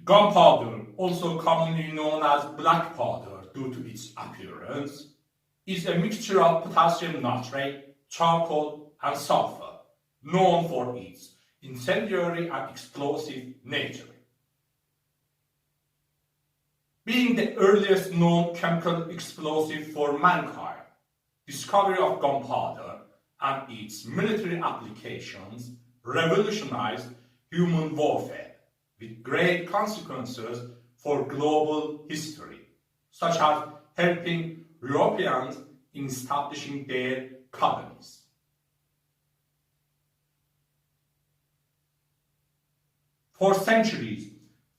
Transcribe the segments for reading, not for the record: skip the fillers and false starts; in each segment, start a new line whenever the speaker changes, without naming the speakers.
Gunpowder, also commonly known as black powder due to its appearance, is a mixture of potassium nitrate, charcoal, and sulfur, known for its incendiary and explosive nature. Being the earliest known chemical explosive for mankind, discovery of gunpowder and its military applications revolutionized human warfare with great consequences for global history, such as helping Europeans in establishing their colonies. For centuries,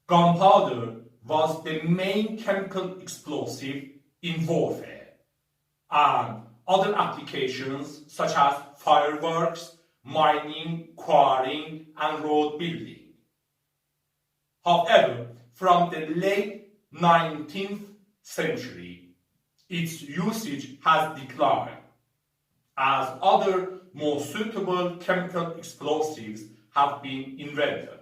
gunpowder was the main chemical explosive in warfare, and other applications such as fireworks, mining, quarrying, and road building. However, from the late 19th century, its usage has declined as other more suitable chemical explosives have been invented.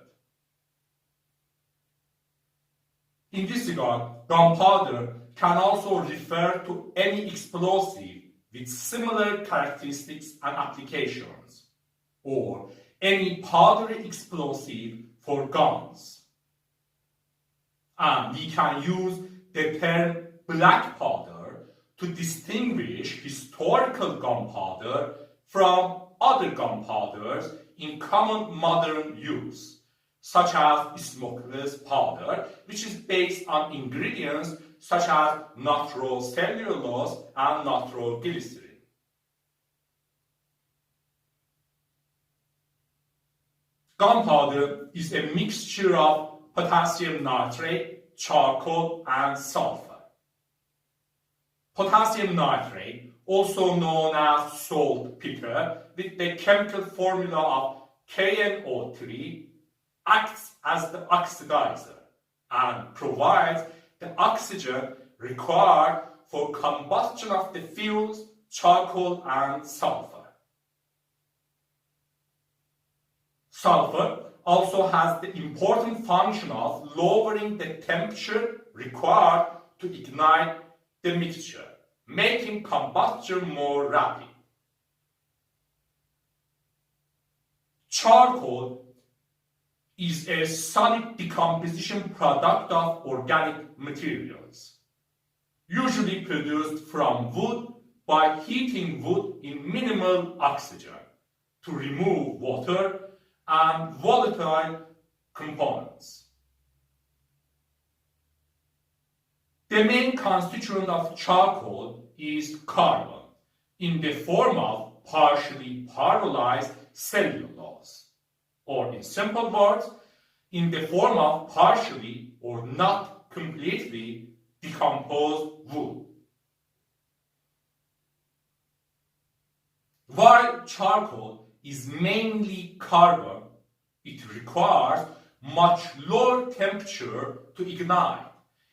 In this regard, gunpowder can also refer to any explosive with similar characteristics and applications, or any powdery explosive for guns. And we can use the term black powder to distinguish historical gunpowder from other gunpowders in common modern use, such as smokeless powder, which is based on ingredients such as nitrocellulose and nitroglycerin. Gunpowder is a mixture of potassium nitrate, charcoal, and sulfur. Potassium nitrate, also known as saltpeter, with the chemical formula of KNO3, acts as the oxidizer and provides the oxygen required for combustion of the fuels, charcoal, and sulfur. Sulfur also has the important function of lowering the temperature required to ignite the mixture, making combustion more rapid. Charcoal is a solid decomposition product of organic materials, usually produced from wood by heating wood in minimal oxygen to remove water and volatile components. The main constituent of charcoal is carbon in the form of partially pyrolyzed cellulose, or in simple words, in the form of partially or not completely decomposed wood. While charcoal is mainly carbon, it requires much lower temperature to ignite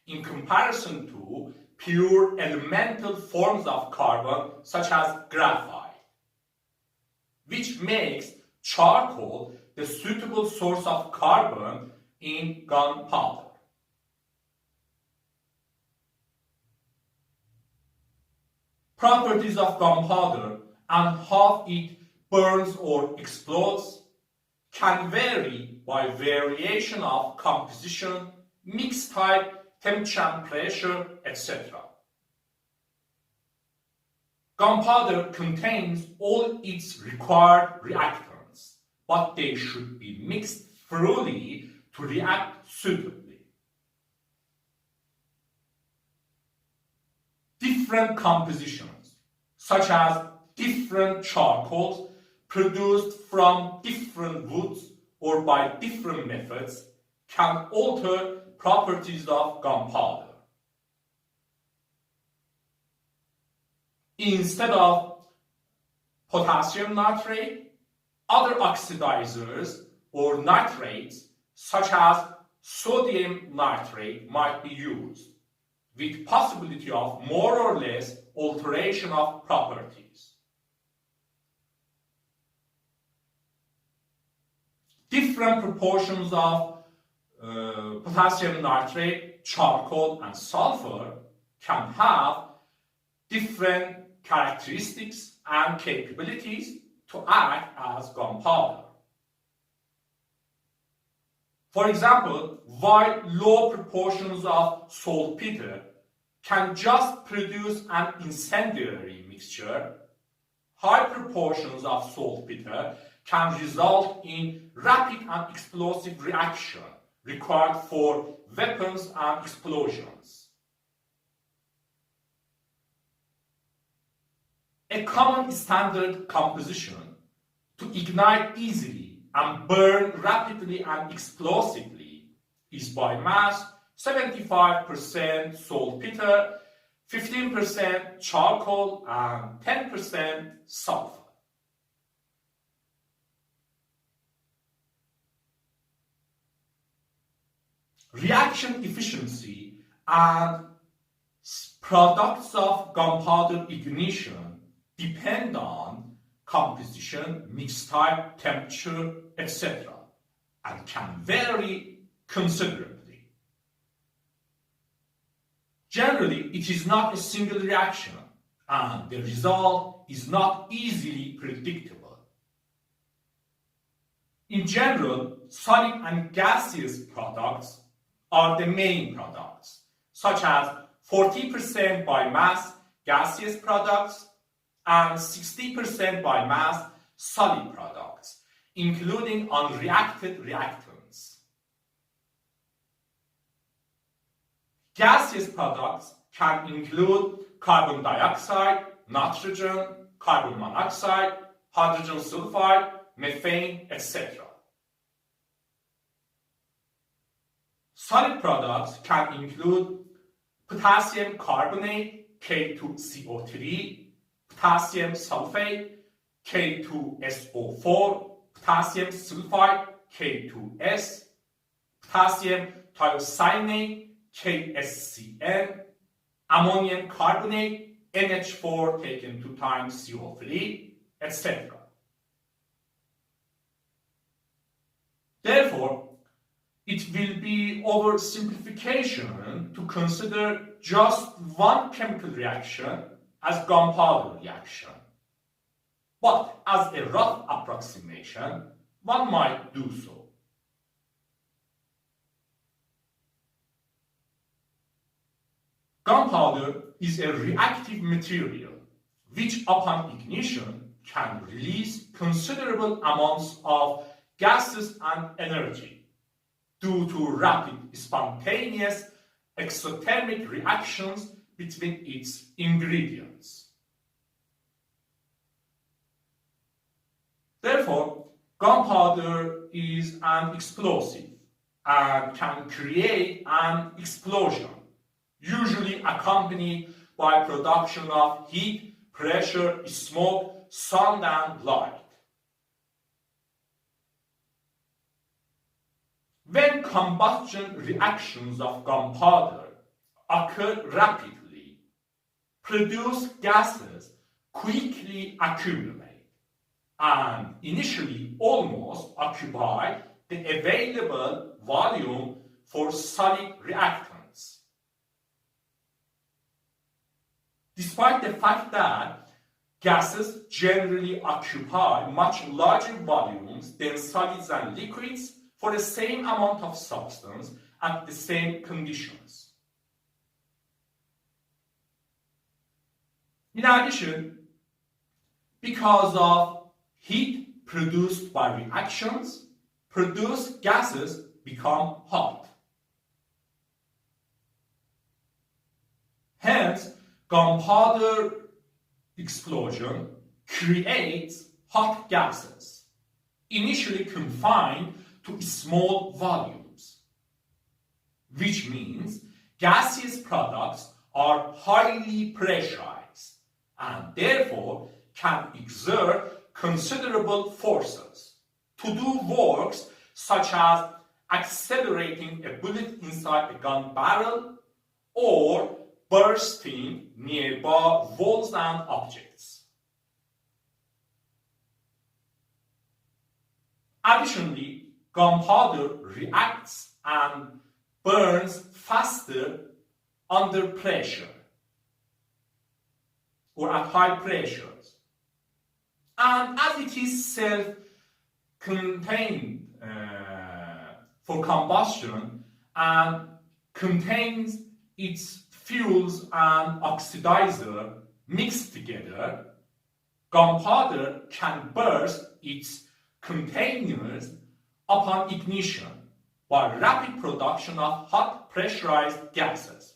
in comparison to pure elemental forms of carbon such as graphite, which makes charcoal the suitable source of carbon in gunpowder. Properties of gunpowder and how it burns or explodes can vary by variation of composition, mix type, temperature and pressure, etc. Gunpowder contains all its required reactants, but they should be mixed thoroughly to react suitably. Different compositions, such as different charcoals produced from different woods or by different methods, can alter properties of gunpowder. Instead of potassium nitrate, other oxidizers or nitrates such as sodium nitrate might be used, with possibility of more or less alteration of properties. Different proportions of potassium nitrate, charcoal, and sulfur can have different characteristics and capabilities to act as gunpowder. For example, while low proportions of saltpeter can just produce an incendiary mixture, high proportions of saltpeter can result in rapid and explosive reaction required for weapons and explosions. A common standard composition to ignite easily and burn rapidly and explosively is by mass 75% saltpeter, 15% charcoal, and 10% sulfur. Reaction efficiency and products of gunpowder ignition depend on composition, mix type, temperature, etc., and can vary considerably. Generally, it is not a single reaction, and the result is not easily predictable. In general, solid and gaseous products are the main products, such as 40% by mass gaseous products and 60% by mass solid products, including unreacted reactants. Gaseous products can include carbon dioxide, nitrogen, carbon monoxide, hydrogen sulfide, methane, etc. Solid products can include potassium carbonate, K2CO3, potassium sulfate, K2SO4, potassium sulfide, K2S, potassium thiocyanate, KSCN, ammonium carbonate, NH4 taken 2 times CO3, etc. Therefore, it will be oversimplification to consider just one chemical reaction as gunpowder reaction. But as a rough approximation, one might do so. Gunpowder is a reactive material which upon ignition can release considerable amounts of gases and energy due to rapid, spontaneous exothermic reactions between its ingredients. Therefore, gunpowder is an explosive and can create an explosion, usually accompanied by production of heat, pressure, smoke, sound, and light. When combustion reactions of gunpowder occur rapidly, produced gases quickly accumulate and initially almost occupy the available volume for solid reactants. Despite the fact that gases generally occupy much larger volumes than solids and liquids for the same amount of substance at the same conditions. In addition, because of heat produced by reactions, produced gases become hot. Hence, gunpowder explosion creates hot gases, initially confined to small volumes, which means gaseous products are highly pressurized and therefore can exert considerable forces to do works such as accelerating a bullet inside a gun barrel or bursting nearby walls and objects. Additionally, gunpowder reacts and burns faster under pressure or at high pressures. And as it is self-contained for combustion and contains its fuels and oxidizer mixed together, gunpowder can burst its containers upon ignition by rapid production of hot pressurized gases.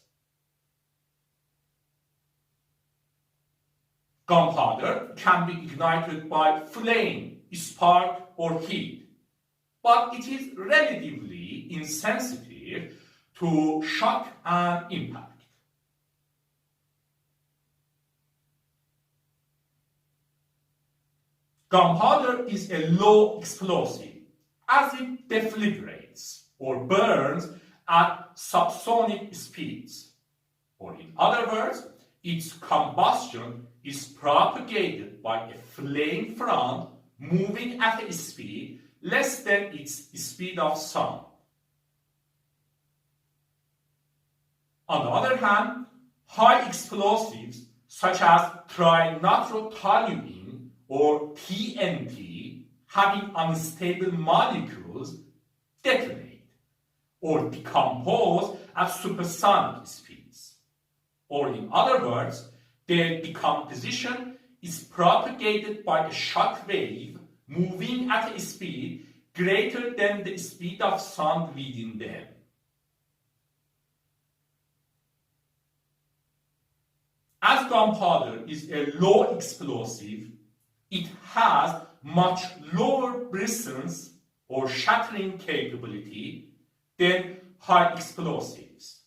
Gunpowder can be ignited by flame, spark, or heat, but it is relatively insensitive to shock and impact. Gunpowder is a low explosive as it deflagrates or burns at subsonic speeds, or in other words, its combustion is propagated by a flame front moving at a speed less than its speed of sound. On the other hand, high explosives such as trinitrotoluene or TNT having unstable molecules detonate or decompose at supersonic speeds. Or in other words, their decomposition is propagated by a shock wave moving at a speed greater than the speed of sound within them. As gunpowder is a low explosive, it has much lower brisance or shattering capability than high explosives.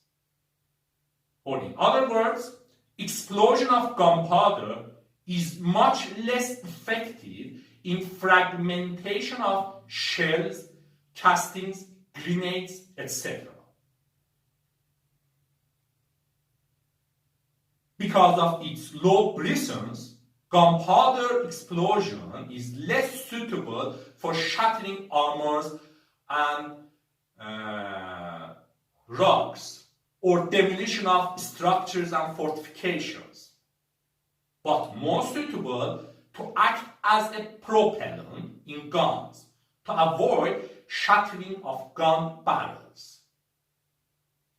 Or in other words, explosion of gunpowder is much less effective in fragmentation of shells, castings, grenades, etc. Because of its low brisance, gunpowder explosion is less suitable for shattering armors and rocks or demolition of structures and fortifications, but more suitable to act as a propellant in guns to avoid shattering of gun barrels,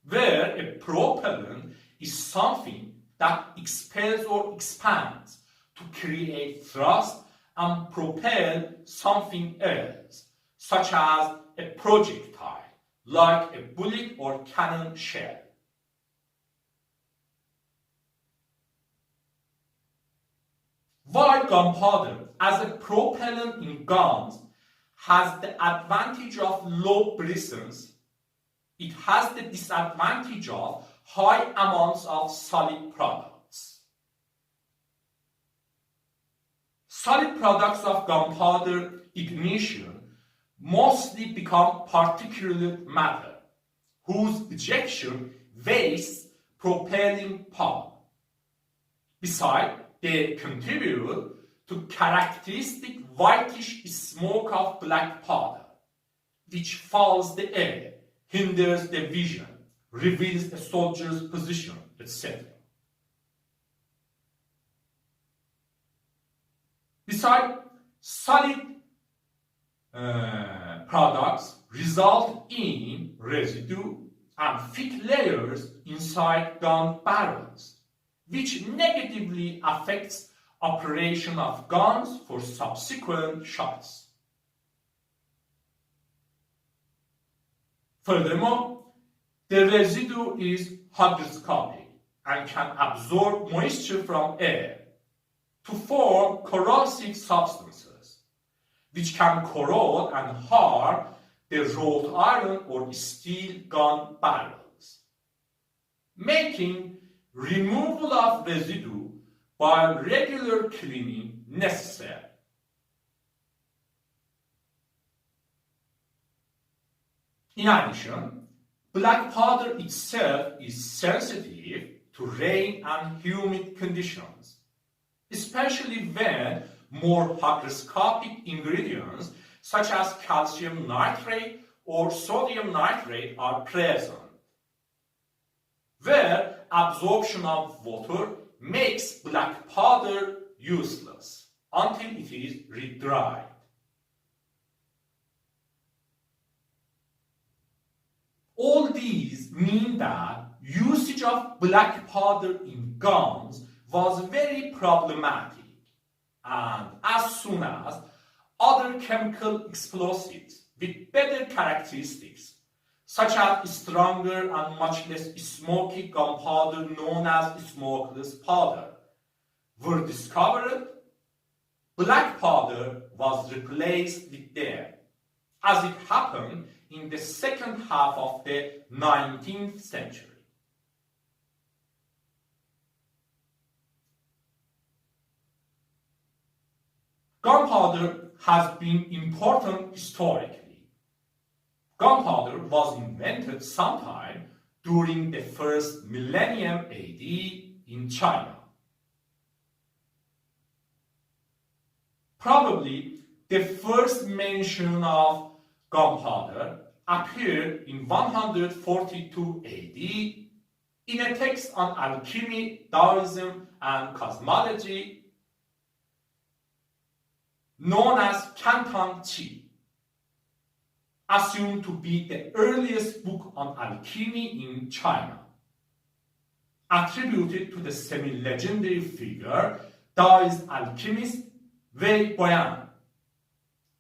where a propellant is something that expels or expands to create thrust and propel something else, such as a projectile, like a bullet or cannon shell. While gunpowder as a propellant in guns has the advantage of low brisance, it has the disadvantage of high amounts of solid products. Solid products of gunpowder ignition mostly become particulate matter, whose ejection wastes propelling power. Besides, they contribute to characteristic whitish smoke of black powder, which fouls the air, hinders the vision, reveals a soldier's position, etc. Besides, solid products result in residue and thick layers inside gun barrels, which negatively affects operation of guns for subsequent shots. Furthermore, the residue is hygroscopic and can absorb moisture from air to form corrosive substances, which can corrode and harm the wrought iron or steel gun barrels, making removal of residue by regular cleaning necessary. In addition, black powder itself is sensitive to rain and humid conditions, especially when more hygroscopic ingredients such as calcium nitrate or sodium nitrate are present, where absorption of water makes black powder useless until it is re-dried. All these mean that usage of black powder in guns was very problematic, and as soon as other chemical explosives with better characteristics, such as stronger and much less smoky gunpowder known as smokeless powder, were discovered, black powder was replaced with them, as it happened in the second half of the 19th century. Gunpowder has been important historically. Gunpowder was invented sometime during the first millennium AD in China. Probably the first mention of gunpowder appeared in 142 AD in a text on alchemy, Taoism, and cosmology known as Canton Qi, assumed to be the earliest book on alchemy in China, attributed to the semi-legendary figure Taoist alchemist Wei Guoyan,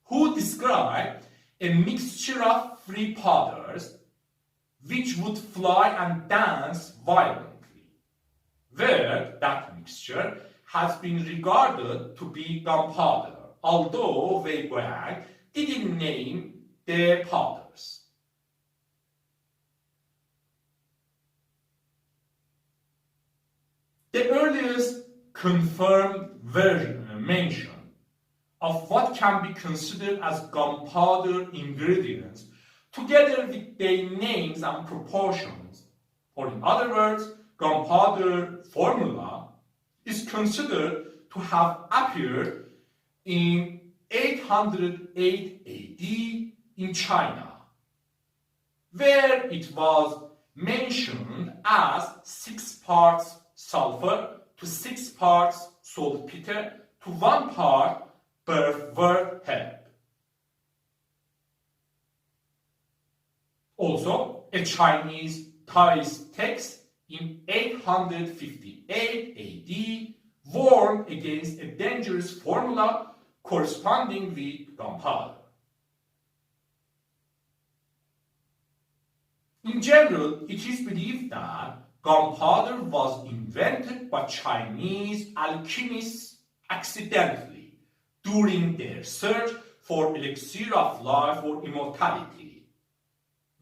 who described a mixture of free powders which would fly and dance violently, where that mixture has been regarded to be gunpowder, although Wei Guoyan didn't name the powders. The earliest confirmed mention of what can be considered as gunpowder ingredients, together with their names and proportions, or in other words, gunpowder formula, is considered to have appeared in 808 AD in China, where it was mentioned as 6 parts sulfur to 6 parts saltpeter to 1 part birch herb. Also, a Chinese Taoist text in 858 AD warned against a dangerous formula corresponding with gunpowder. In general, it is believed that gunpowder was invented by Chinese alchemists accidentally during their search for elixir of life or immortality,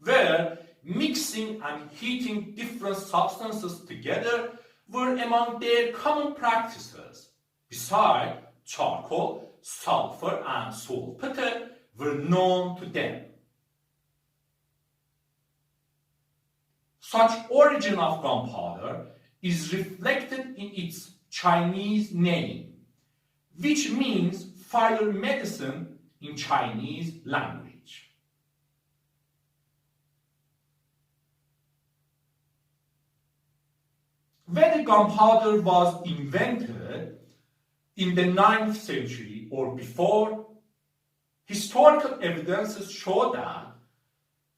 where mixing and heating different substances together were among their common practices. Besides, charcoal, sulfur, and saltpeter were known to them. Such origin of gunpowder is reflected in its Chinese name, which means fire medicine in Chinese language. When gunpowder was invented in the 9th century or before, historical evidences show that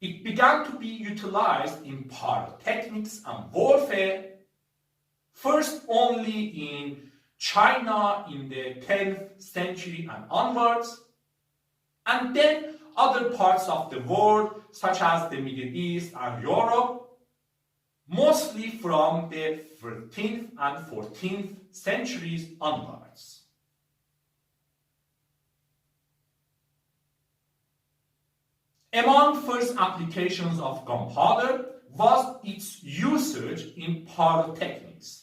it began to be utilized in pyrotechnics and warfare, first only in China in the 10th century and onwards, and then other parts of the world such as the Middle East and Europe, mostly from the 13th and 14th centuries onwards. Among first applications of gunpowder was its usage in pyrotechnics,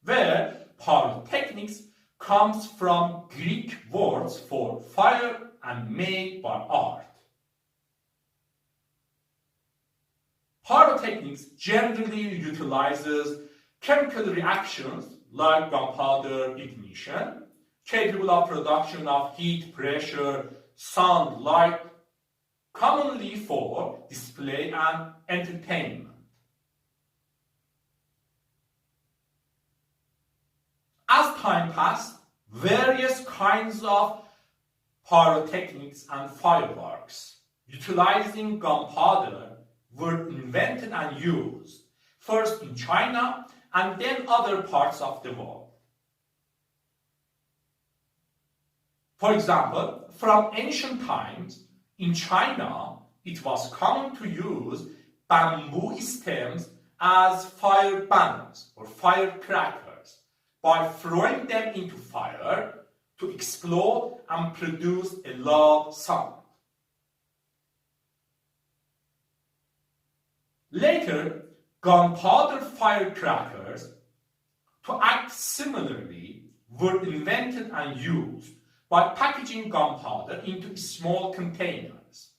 where pyrotechnics comes from Greek words for fire and made by art. Pyrotechnics generally utilizes chemical reactions like gunpowder ignition, capable of production of heat, pressure, sound, light, commonly for display and entertainment. As time passed, various kinds of pyrotechnics and fireworks utilizing gunpowder were invented and used, first in China and then other parts of the world. For example, from ancient times, in China, it was common to use bamboo stems as fire banners or firecrackers by throwing them into fire to explode and produce a loud sound. Later, gunpowder firecrackers, to act similarly, were invented and used by packaging gunpowder into small containers,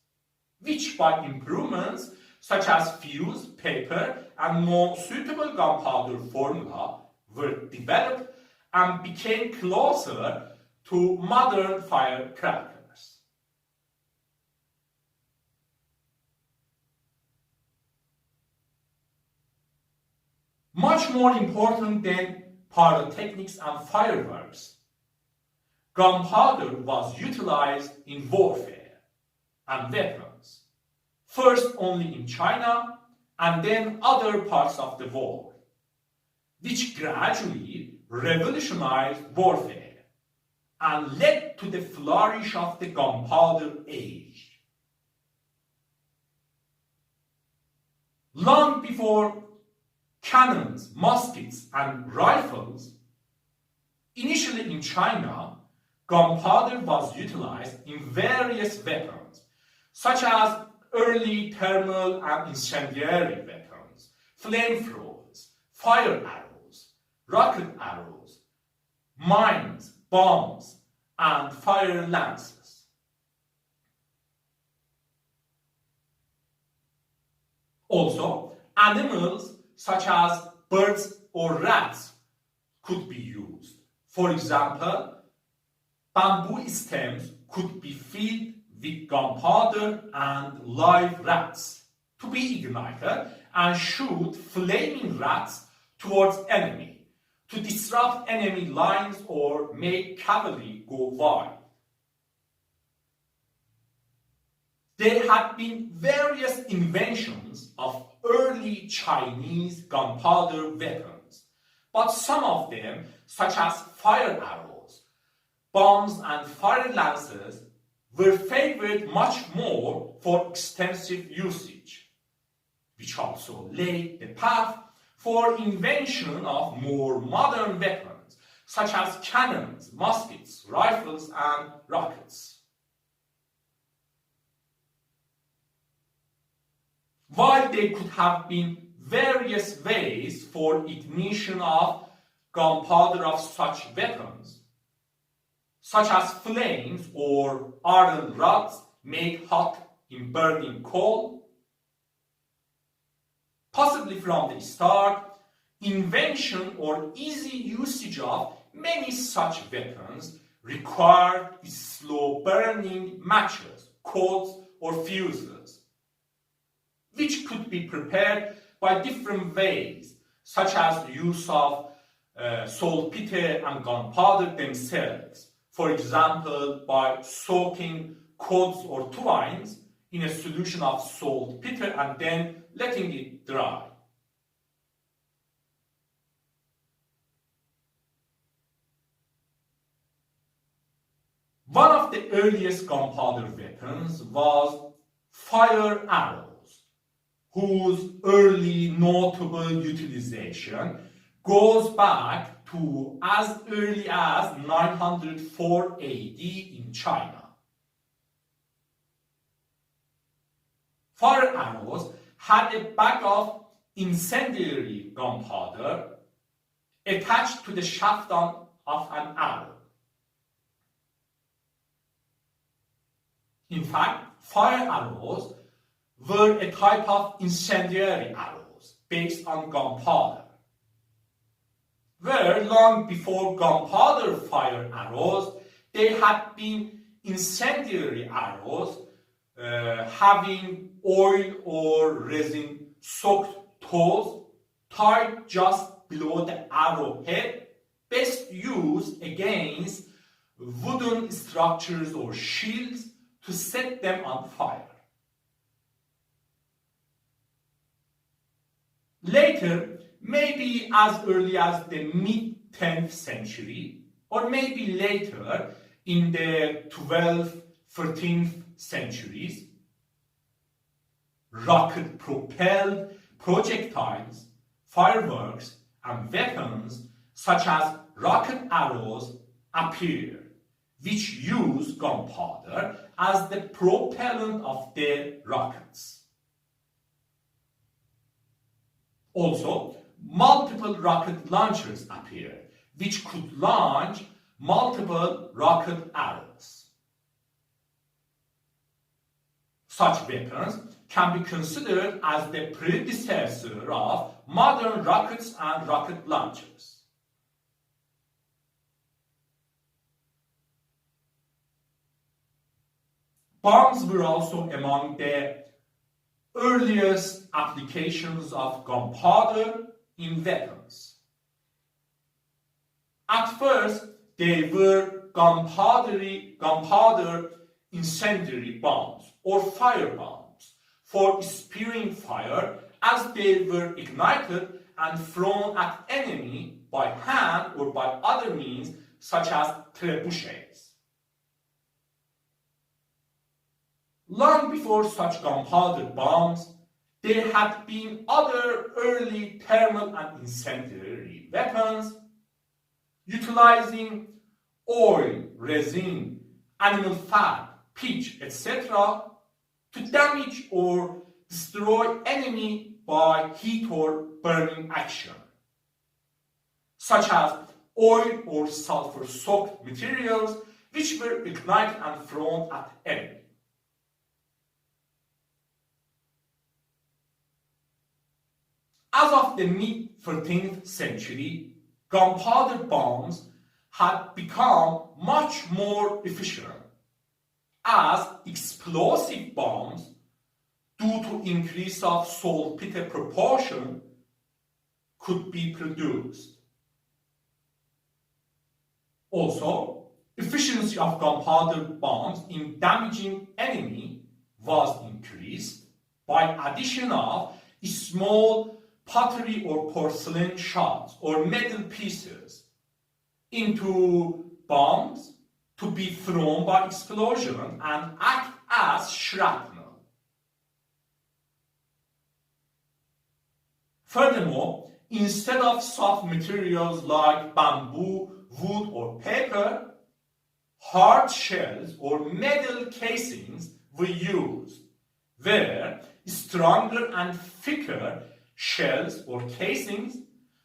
which by improvements such as fuse, paper, and more suitable gunpowder formula were developed and became closer to modern firecrackers. Much more important than pyrotechnics and fireworks, gunpowder was utilized in warfare and weapons, first only in China and then other parts of the world, which gradually revolutionized warfare and led to the flourish of the gunpowder age. Long before cannons, muskets, and rifles, initially in China, gunpowder was utilized in various weapons, such as early thermal and incendiary weapons, flamethrowers, fire arrows, rocket arrows, mines, bombs, and fire lances. Also, animals such as birds or rats could be used. For example, bamboo stems could be filled with gunpowder and live rats to be ignited and shoot flaming rats towards enemy to disrupt enemy lines or make cavalry go wild. There have been various inventions of early Chinese gunpowder weapons, but some of them, such as fire arrows, bombs, and fire lances, were favored much more for extensive usage, which also laid the path for invention of more modern weapons, such as cannons, muskets, rifles, and rockets. While there could have been various ways for ignition of gunpowder of such weapons, such as flames or iron rods made hot in burning coal, possibly from the start, invention or easy usage of many such weapons required slow-burning matches, coals, or fuses, which could be prepared by different ways, such as the use of saltpeter and gunpowder themselves. For example, by soaking coals or twines in a solution of saltpeter and then letting it dry. One of the earliest gunpowder weapons was fire arrows, whose early notable utilization goes back to as early as 904 AD in China. Fire arrows had a bag of incendiary gunpowder attached to the shaft of an arrow. In fact, fire arrows were a type of incendiary arrows based on gunpowder, where long before gunpowder fire arrows, there had been incendiary arrows having oil or resin soaked toes tied just below the arrowhead, best used against wooden structures or shields to set them on fire. Later, maybe as early as the mid-10th century, or maybe later in the 12th, 13th centuries, rocket-propelled projectiles, fireworks, and weapons such as rocket arrows appeared, which use gunpowder as the propellant of their rockets. Also, multiple rocket launchers appeared, which could launch multiple rocket arrows. Such weapons can be considered as the predecessor of modern rockets and rocket launchers. Bombs were also among the earliest applications of gunpowder in weapons. At first, they were gunpowder incendiary bombs or fire bombs for spearing fire as they were ignited and thrown at enemy by hand or by other means such as trebuchets. Long before such gunpowder bombs, there had been other early thermal and incendiary weapons utilizing oil, resin, animal fat, pitch, etc. to damage or destroy enemy by heat or burning action, such as oil or sulfur-soaked materials which were ignited and thrown at enemy. As of the mid-13th century, gunpowder bombs had become much more efficient as explosive bombs, due to increase of saltpeter proportion, could be produced. Also, efficiency of gunpowder bombs in damaging enemy was increased by addition of small pottery or porcelain shards or metal pieces into bombs to be thrown by explosion and act as shrapnel. Furthermore, instead of soft materials like bamboo, wood, or paper, hard shells or metal casings were used, where stronger and thicker shells or casings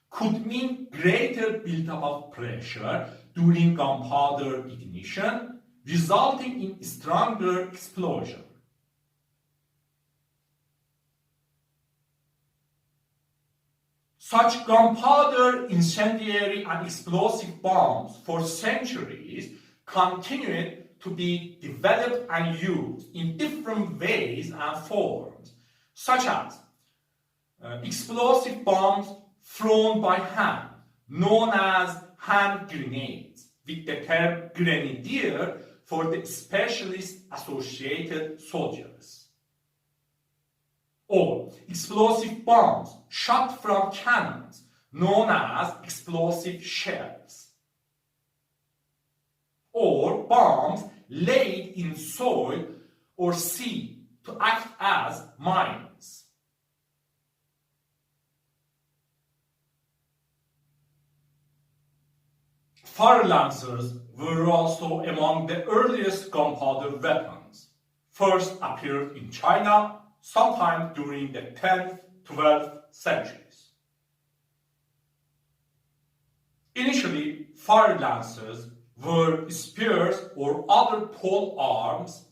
could mean greater buildup of pressure during gunpowder ignition, resulting in stronger explosion. Such gunpowder incendiary and explosive bombs for centuries continued to be developed and used in different ways and forms, such as explosive bombs thrown by hand, known as hand grenades, with the term grenadier for the specialist associated soldiers. Or explosive bombs shot from cannons, known as explosive shells. Or bombs laid in soil or sea to act as mines. Fire lancers were also among the earliest gunpowder weapons. First appeared in China sometime during the 10th, 12th centuries. Initially, fire lancers were spears or other pole arms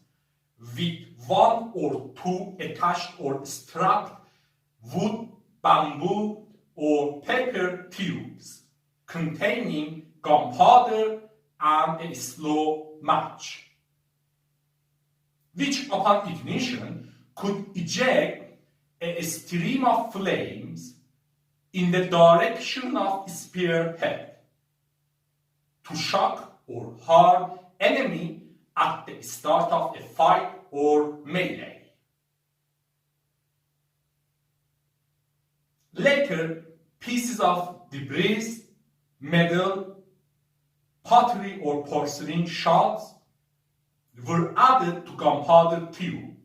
with one or two attached or strapped wood, bamboo, or paper tubes containing gunpowder and a slow match. which upon ignition could eject a stream of flames in the direction of spearhead to shock or harm enemy at the start of a fight or melee. Later, pieces of debris, metal, pottery or porcelain shards were added to gunpowder tube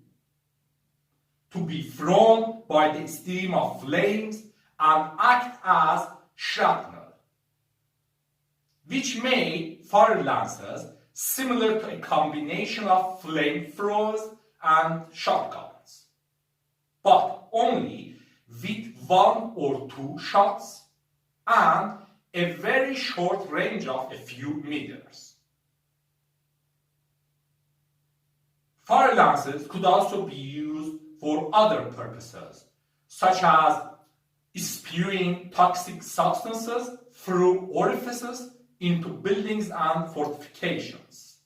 to be thrown by the stream of flames and act as shrapnel, which made fire lances similar to a combination of flamethrowers and shotguns, but only with 1 or 2 shots and a very short range of a few meters. Fire lances could also be used for other purposes, such as spewing toxic substances through orifices into buildings and fortifications.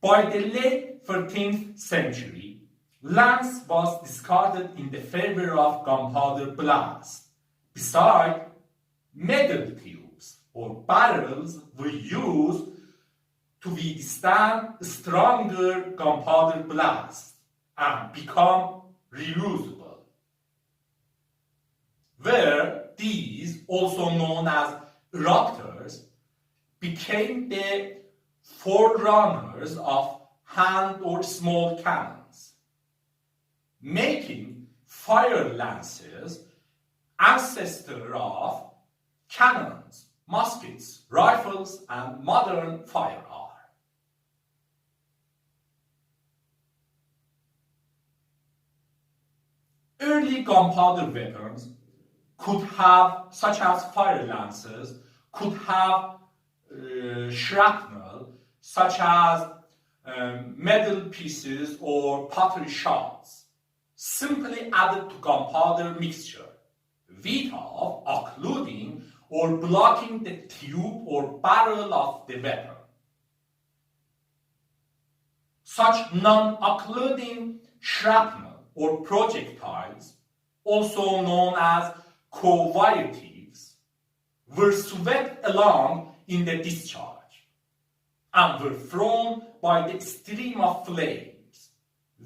By the late 13th century, lance was discarded in the favor of gunpowder blast. Besides, metal tubes or barrels were used to withstand stronger gunpowder blast and become reusable, where these, also known as eruptors, became the forerunners of hand or small cannons, making fire lances ancestor of cannons, muskets, rifles, and modern firearms. Early gunpowder weapons could have, such as fire lances, could have shrapnel, such as metal pieces or pottery shards, simply added to gunpowder mixture, without occluding or blocking the tube or barrel of the weapon. Such non-occluding shrapnel or projectiles, also known as co-viatives, were swept along in the discharge and were thrown by the stream of flames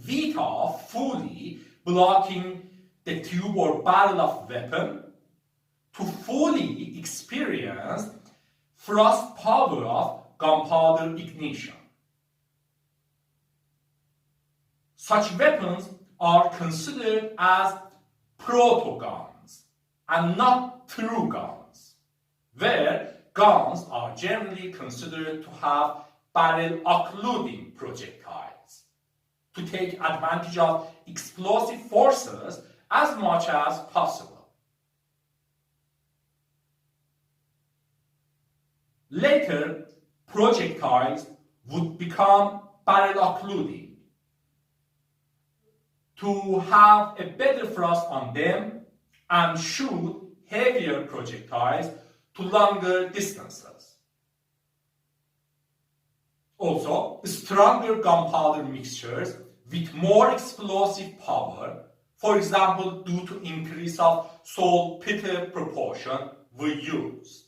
without fully blocking the tube or barrel of weapon to fully experience thrust power of gunpowder ignition. Such weapons are considered as proto-guns and not true guns, where guns are generally considered to have barrel-occluding projectiles to take advantage of explosive forces as much as possible. Later, projectiles would become barrel-occluding to have a better thrust on them and shoot heavier projectiles to longer distances. Also, stronger gunpowder mixtures with more explosive power, for example due to increase of saltpeter proportion, were used.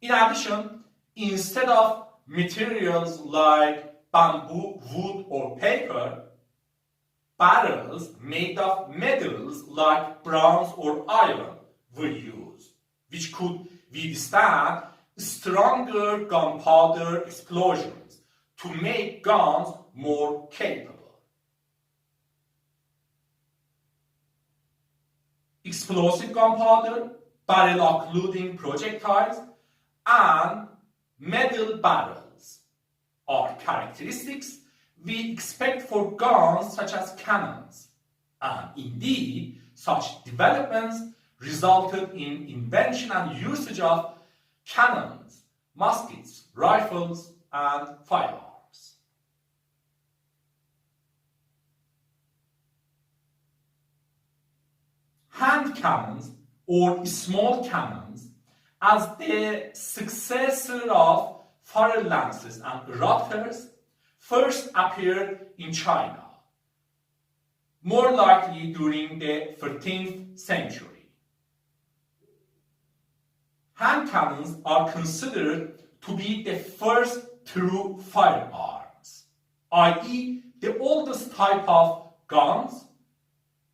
In addition, instead of materials like bamboo, wood, or paper, barrels made of metals like bronze or iron were used, which could withstand stronger gunpowder explosions to make guns more capable. Explosive gunpowder, barrel-occluding projectiles, and metal barrels are characteristics we expect for guns such as cannons, and indeed such developments resulted in invention and usage of cannons, muskets, rifles, and firearms. Hand cannons or small cannons as the successor of fire lances and eruptors first appeared in China, more likely during the 13th century. Hand cannons are considered to be the first true firearms, i.e. the oldest type of guns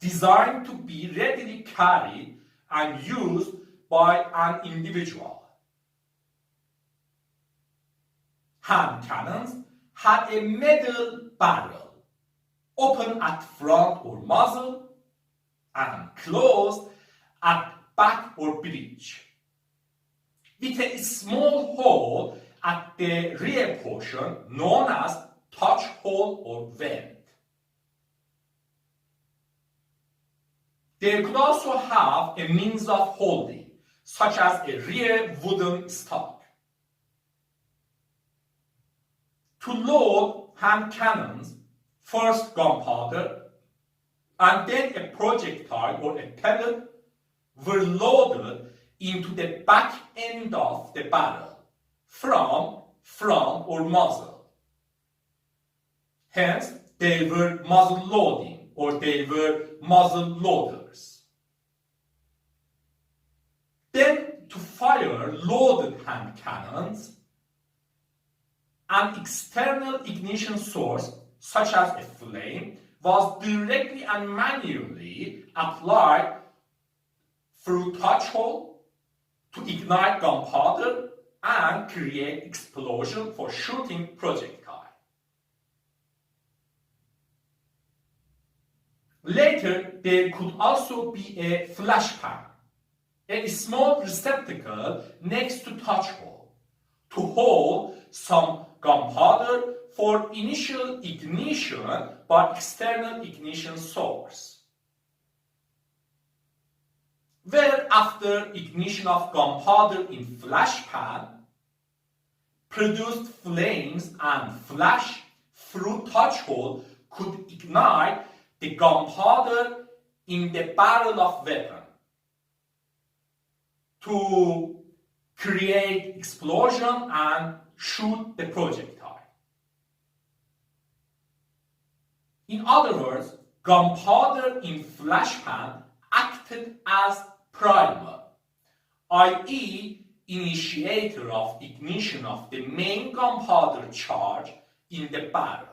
designed to be readily carried and used by an individual. Hand cannons had a metal barrel, open at front or muzzle, and closed at back or breech, with a small hole at the rear portion known as touch hole or vent. They could also have a means of holding, such as a rear wooden stock. To load hand cannons, first gunpowder and then a projectile or a pellet were loaded into the back end of the barrel from front or muzzle. Hence, they were muzzle loading or they were muzzle loaders. Then, to fire loaded hand cannons, an external ignition source, such as a flame, was directly and manually applied through touch hole to ignite gunpowder and create explosion for shooting projectile. Later, there could also be a flash pan, a small receptacle next to touch hole, to hold some gunpowder for initial ignition by external ignition source, where after ignition of gunpowder in flash pan, produced flames and flash through touch hole could ignite the gunpowder in the barrel of weapon to create explosion and shoot the projectile. In other words, gunpowder in flash pan acted as primer, i.e. initiator of ignition of the main gunpowder charge in the barrel.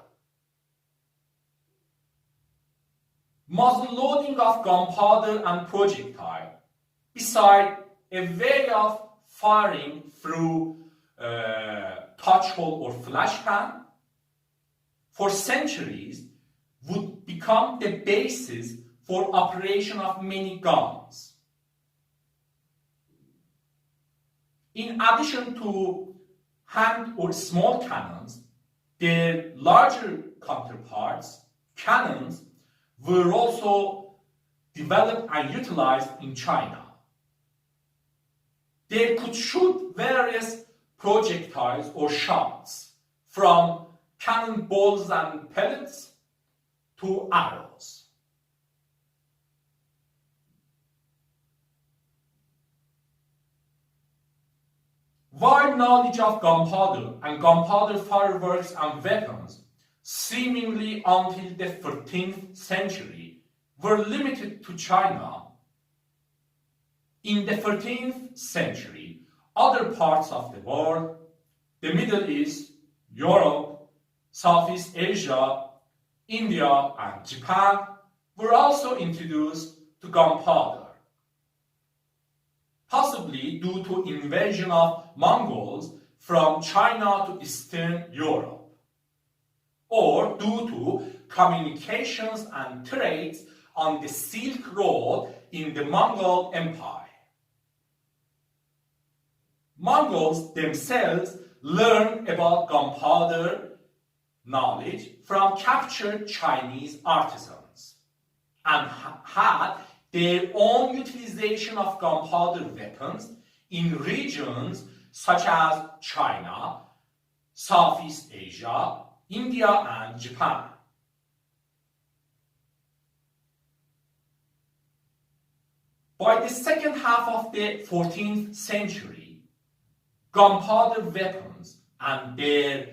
Muzzle loading of gunpowder and projectile, beside a way of firing through touch hole or flash pan, for centuries would become the basis for operation of many guns. In addition to hand or small cannons, their larger counterparts, cannons, were also developed and utilized in China. They could shoot various projectiles or shots, from cannonballs and pellets to arrows. While knowledge of gunpowder and gunpowder fireworks and weapons, seemingly until the 13th century, were limited to China, in the 13th century, other parts of the world, the Middle East, Europe, Southeast Asia, India, and Japan, were also introduced to gunpowder, possibly due to invasion of Mongols from China to Eastern Europe, or due to communications and trades on the Silk Road in the Mongol Empire. Mongols themselves learned about gunpowder knowledge from captured Chinese artisans and had their own utilization of gunpowder weapons in regions such as China, Southeast Asia, India, and Japan. By the second half of the 14th century, gunpowder weapons and their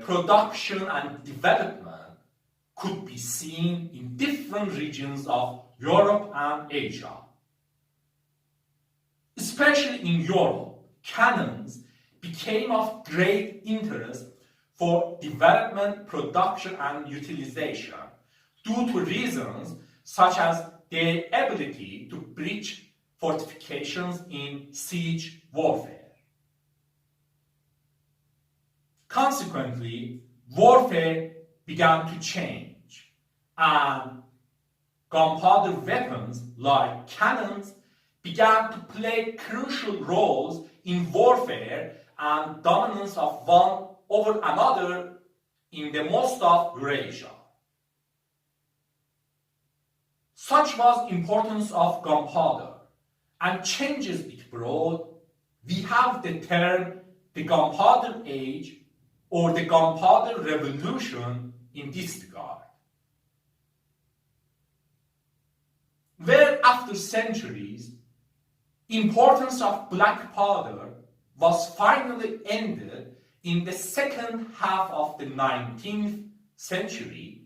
production and development could be seen in different regions of Europe and Asia. Especially in Europe, cannons became of great interest for development, production, and utilization due to reasons such as their ability to breach fortifications in siege warfare. Consequently, warfare began to change, and gunpowder weapons like cannons began to play crucial roles in warfare and dominance of one over another in the most of Eurasia. Such was importance of gunpowder and changes it brought. We have the term the Gunpowder Age or the Gunpowder Revolution in this regard, where after centuries, importance of black powder was finally ended in the second half of the 19th century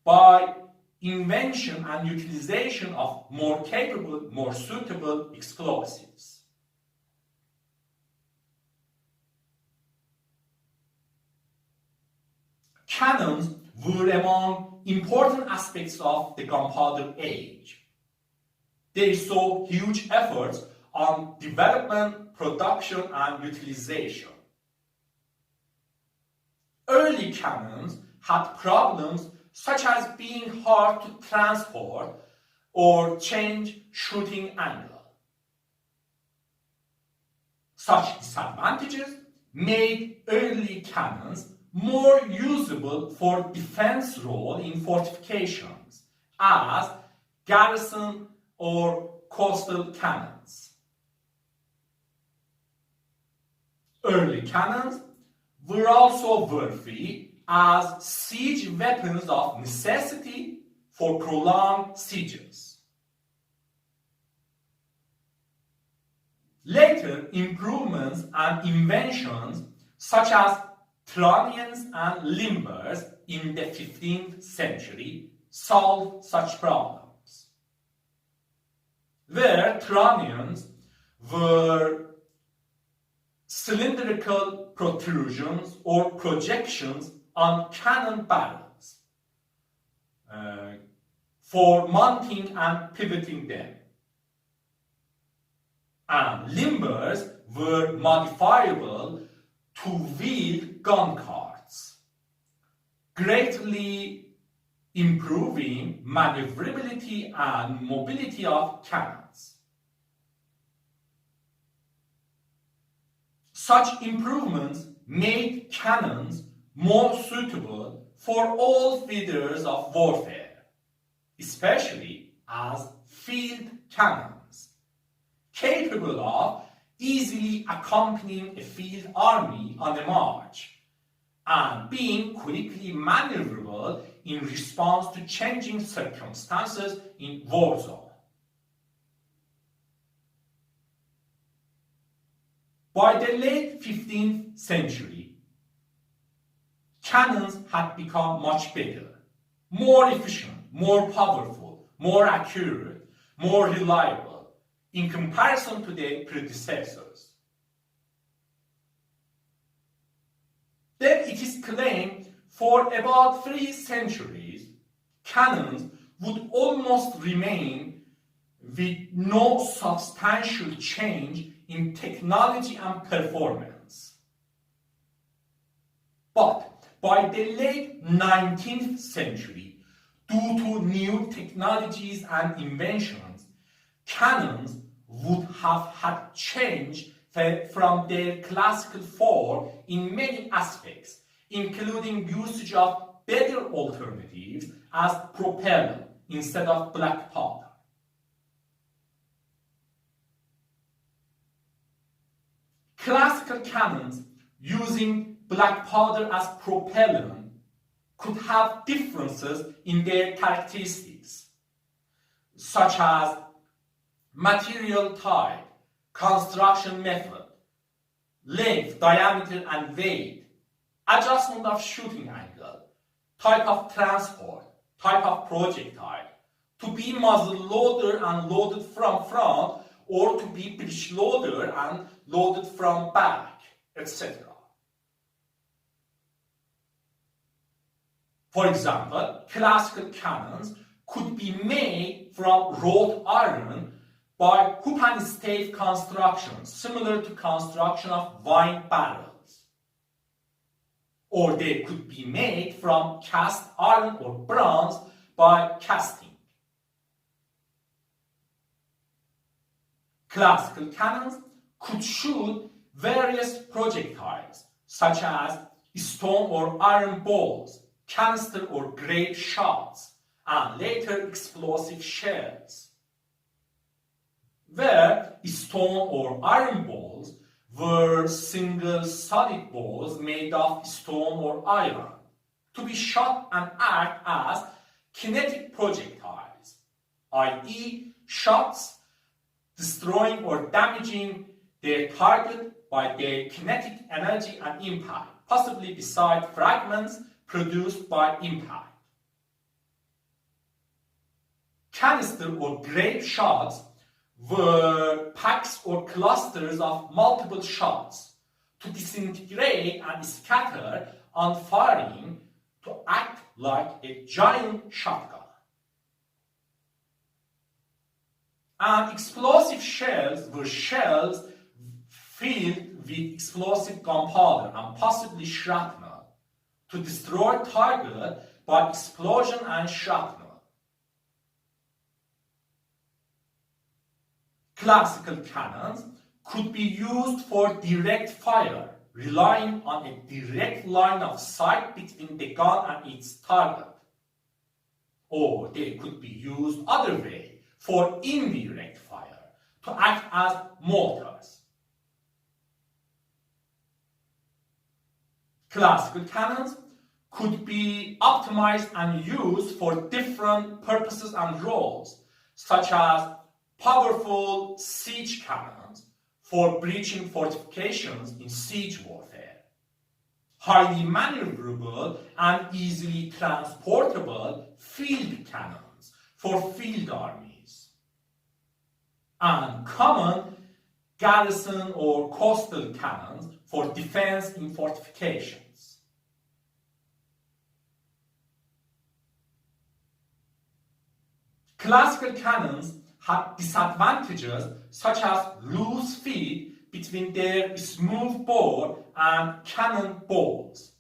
by invention and utilization of more capable, more suitable explosives. Cannons were among important aspects of the Gunpowder Age. They saw huge efforts on development, production, and utilization. Early cannons had problems such as being hard to transport or change shooting angle. Such disadvantages made early cannons more usable for defense role in fortifications as garrison or coastal cannons. Early cannons were also worthy as siege weapons of necessity for prolonged sieges. Later improvements and inventions such as trunnions and limbers in the 15th century solved such problems, where trunnions were cylindrical protrusions or projections on cannon barrels for mounting and pivoting them. And limbers were modifiable to wield gun carts, greatly improving maneuverability and mobility of cannons. Such improvements made cannons more suitable for all feeders of warfare, especially as field cannons, capable of easily accompanying a field army on the march and being quickly maneuverable in response to changing circumstances in war zone. By the late 15th century, cannons had become much better, more efficient, more powerful, more accurate, more reliable in comparison to their predecessors. Then it is claimed for about 3 centuries, cannons would almost remain with no substantial change in technology and performance. But by the late 19th century, due to new technologies and inventions, cannons would have had changed from their classical form in many aspects, including usage of better alternatives as propellant instead of black powder. Classical cannons using black powder as propellant could have differences in their characteristics, such as material type, construction method, length, diameter, and weight, adjustment of shooting angle, type of transport, type of projectile, to be muzzle loader and loaded from front, or to be breech loader and loaded from back, etc. For example, classical cannons could be made from wrought iron by hoop and stave construction, similar to construction of wine barrels. Or they could be made from cast iron or bronze by casting. Classical cannons could shoot various projectiles, such as stone or iron balls, canister or grape shots, and later explosive shells, where stone or iron balls were single solid balls made of stone or iron to be shot and act as kinetic projectiles, i.e. shots destroying or damaging their target by their kinetic energy and impact, possibly beside fragments produced by impact. Canister or grape shots were packs or clusters of multiple shots to disintegrate and scatter on firing to act like a giant shotgun. And explosive shells were shells filled with explosive gunpowder and possibly shrapnel to destroy target by explosion and shrapnel. Classical cannons could be used for direct fire, relying on a direct line of sight between the gun and its target. Or they could be used other way, for indirect fire, to act as mortars. Classical cannons could be optimized and used for different purposes and roles, such as powerful siege cannons for breaching fortifications in siege warfare, highly maneuverable and easily transportable field cannons for field armies, and common garrison or coastal cannons for defense in fortifications. Classical cannons had disadvantages such as loose feed between their smooth bore and cannon balls,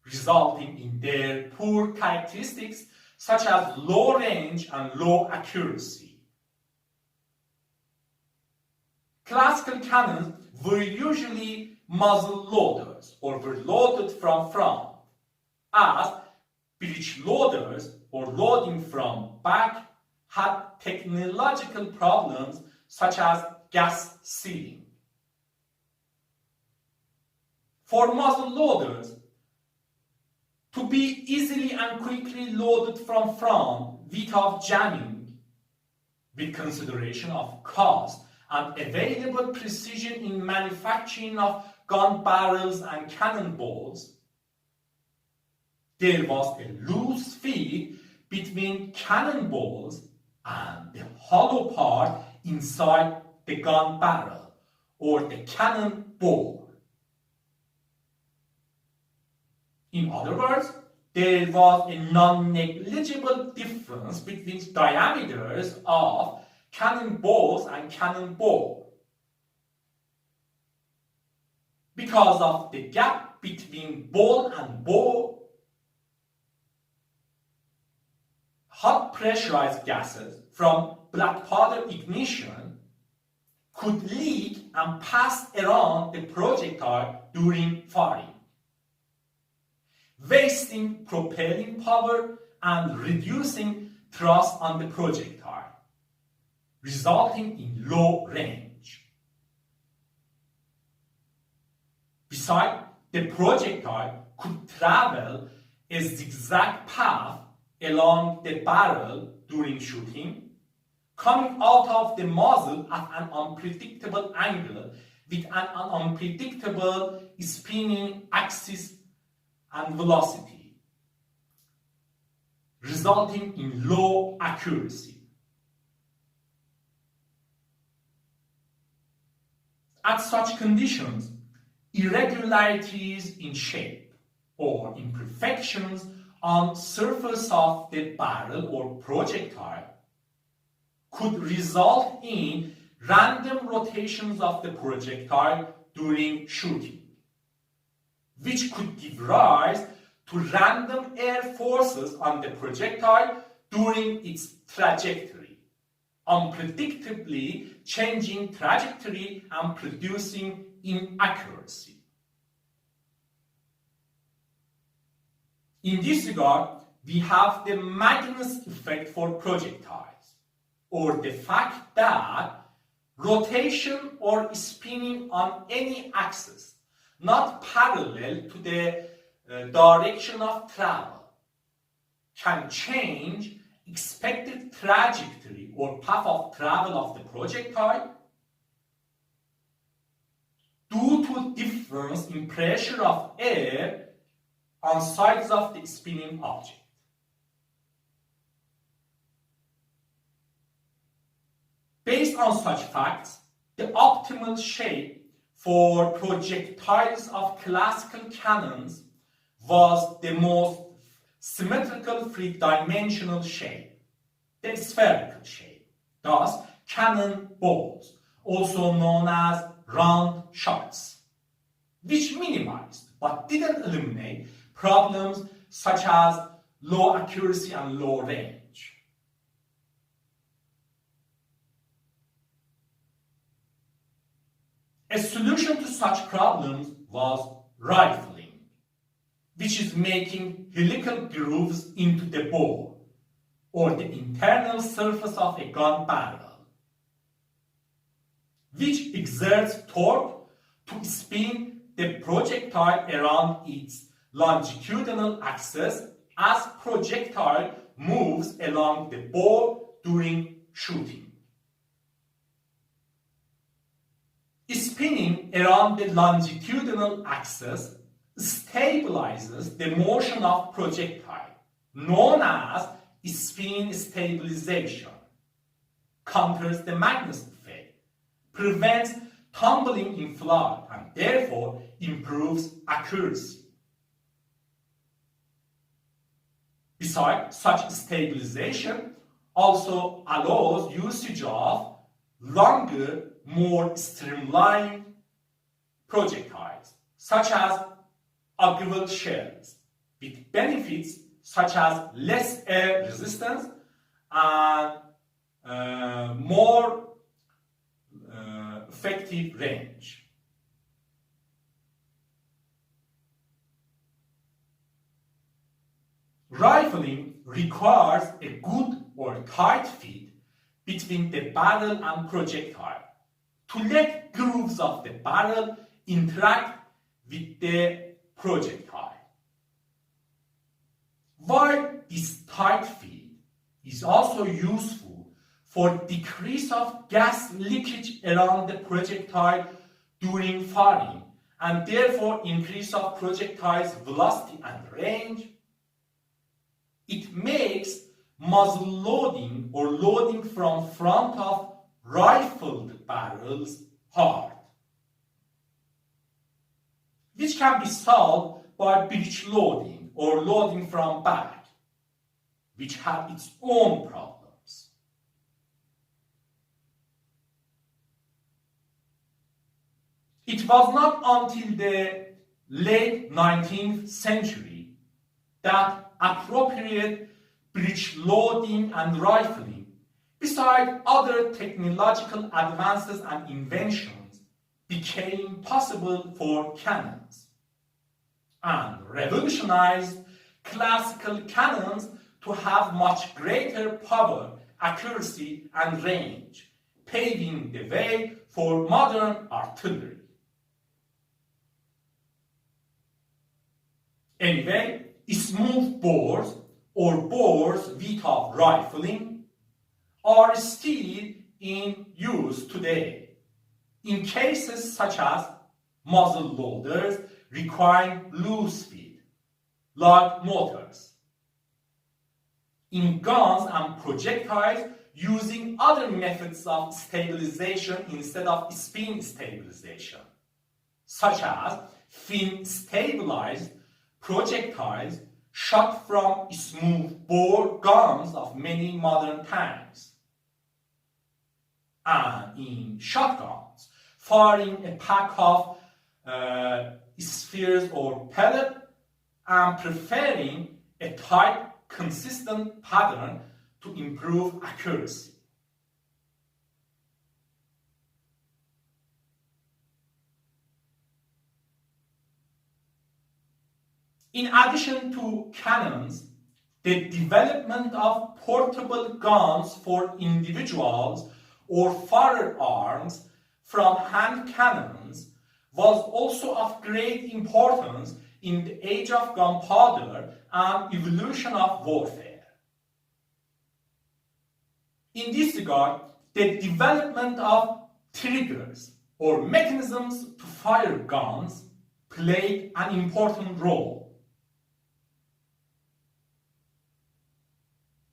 resulting in their poor characteristics such as low range and low accuracy. Classical cannons were usually muzzle loaders or were loaded from front, as breech loaders or loading from back had technological problems such as gas sealing. For muzzle loaders, to be easily and quickly loaded from front without jamming, with consideration of cost and available precision in manufacturing of gun barrels and cannonballs, there was a loose feed between cannonballs and the hollow part inside the gun barrel or the cannon bore. In other words, there was a non-negligible difference between diameters of cannonballs and cannonball. Because of the gap between ball and bore, hot pressurized gases from black powder ignition could leak and pass around the projectile during firing, wasting propelling power and reducing thrust on the projectile, resulting in low range. Besides, the projectile could travel a zigzag path along the barrel during shooting, coming out of the muzzle at an unpredictable angle with an unpredictable spinning axis and velocity, resulting in low accuracy. At such conditions, irregularities in shape or imperfections on surface of the barrel or projectile could result in random rotations of the projectile during shooting, which could give rise to random air forces on the projectile during its trajectory, unpredictably changing trajectory and producing inaccuracy. In this regard, we have the Magnus effect for projectiles, or the fact that rotation or spinning on any axis not parallel to the direction of travel can change expected trajectory or path of travel of the projectile due to difference in pressure of air on sides of the spinning object. Based on such facts, the optimal shape for projectiles of classical cannons was the most symmetrical three-dimensional shape, the spherical shape, thus cannon balls, also known as round shots, which minimized but didn't eliminate problems such as low accuracy and low range. A solution to such problems was rifling, which is making helical grooves into the bore or the internal surface of a gun barrel, which exerts torque to spin the projectile around its longitudinal axis as projectile moves along the bore during shooting. Spinning around the longitudinal axis stabilizes the motion of projectile, known as spin stabilization, counters the Magnus effect, prevents tumbling in flight, and therefore improves accuracy. Besides, such stabilization also allows usage of longer, more streamlined projectiles, such as ogival shells, with benefits such as less air resistance and more effective range. Rifling requires a good or tight fit between the barrel and projectile to let grooves of the barrel interact with the projectile. While this tight fit is also useful for decrease of gas leakage around the projectile during firing and therefore increase of projectile's velocity and range, it makes muzzle loading or loading from front of rifled barrels hard, which can be solved by breech-loading or loading from back, which have its own problems. It was not until the late 19th century that appropriate breech-loading and rifling, besides other technological advances and inventions, became possible for cannons, and revolutionized classical cannons to have much greater power, accuracy, and range, paving the way for modern artillery. Anyway, smooth bores or bores without rifling are still in use today, in cases such as muzzle loaders requiring loose feed, like motors, in guns and projectiles using other methods of stabilization instead of spin stabilization, such as fin-stabilized projectiles shot from smooth-bore guns of many modern tanks, and in shotguns, firing a pack of spheres or pellet and preferring a tight, consistent pattern to improve accuracy. In addition to cannons, the development of portable guns for individuals or firearms from hand cannons was also of great importance in the age of gunpowder and evolution of warfare. In this regard, the development of triggers or mechanisms to fire guns played an important role.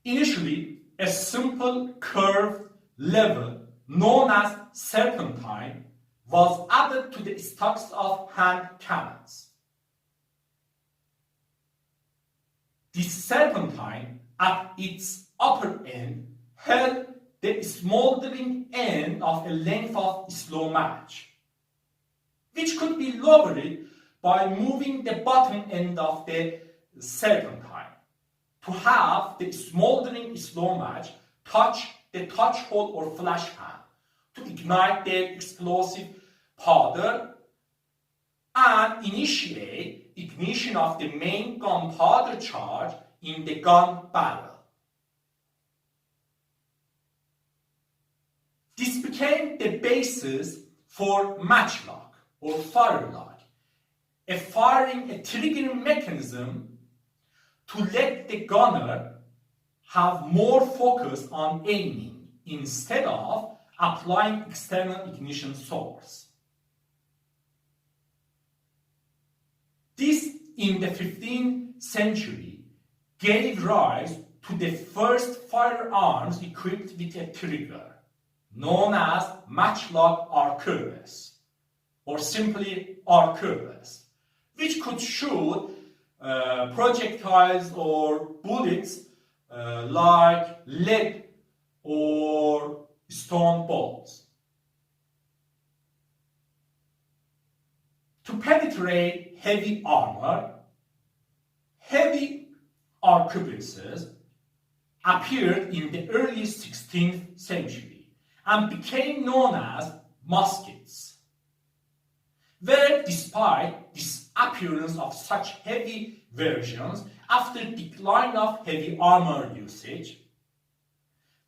Initially, a simple curved lever known as serpentine was added to the stocks of hand cannons. This serpentine at its upper end held the smoldering end of a length of slow match, which could be lowered by moving the bottom end of the serpentine to have the smoldering slow match touch the touch hole or flash pan to ignite the explosive powder and initiate ignition of the main gunpowder charge in the gun barrel. This became the basis for matchlock or firelock, a triggering mechanism to let the gunner have more focus on aiming instead of applying external ignition source. This, in the 15th century, gave rise to the first firearms equipped with a trigger, known as Matchlock Arquebus, or simply Arquebus, which could shoot projectiles or bullets like lead or stone balls. To penetrate heavy armor, heavy arquebuses appeared in the early 16th century and became known as muskets, where despite disappearance of such heavy versions after decline of heavy armor usage,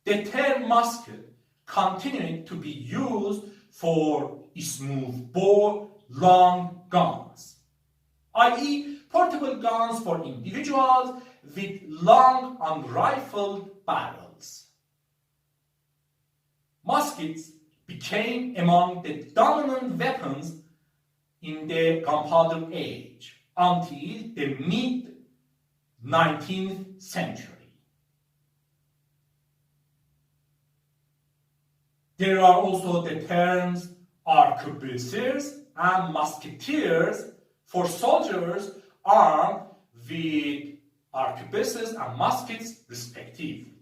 the term musket continued to be used for smooth-bore long guns, i.e. portable guns for individuals with long unrifled barrels. Muskets became among the dominant weapons in the gunpowder age until the mid-19th century. There are also the terms arquebuses and musketeers for soldiers armed with arquebuses and muskets respectively.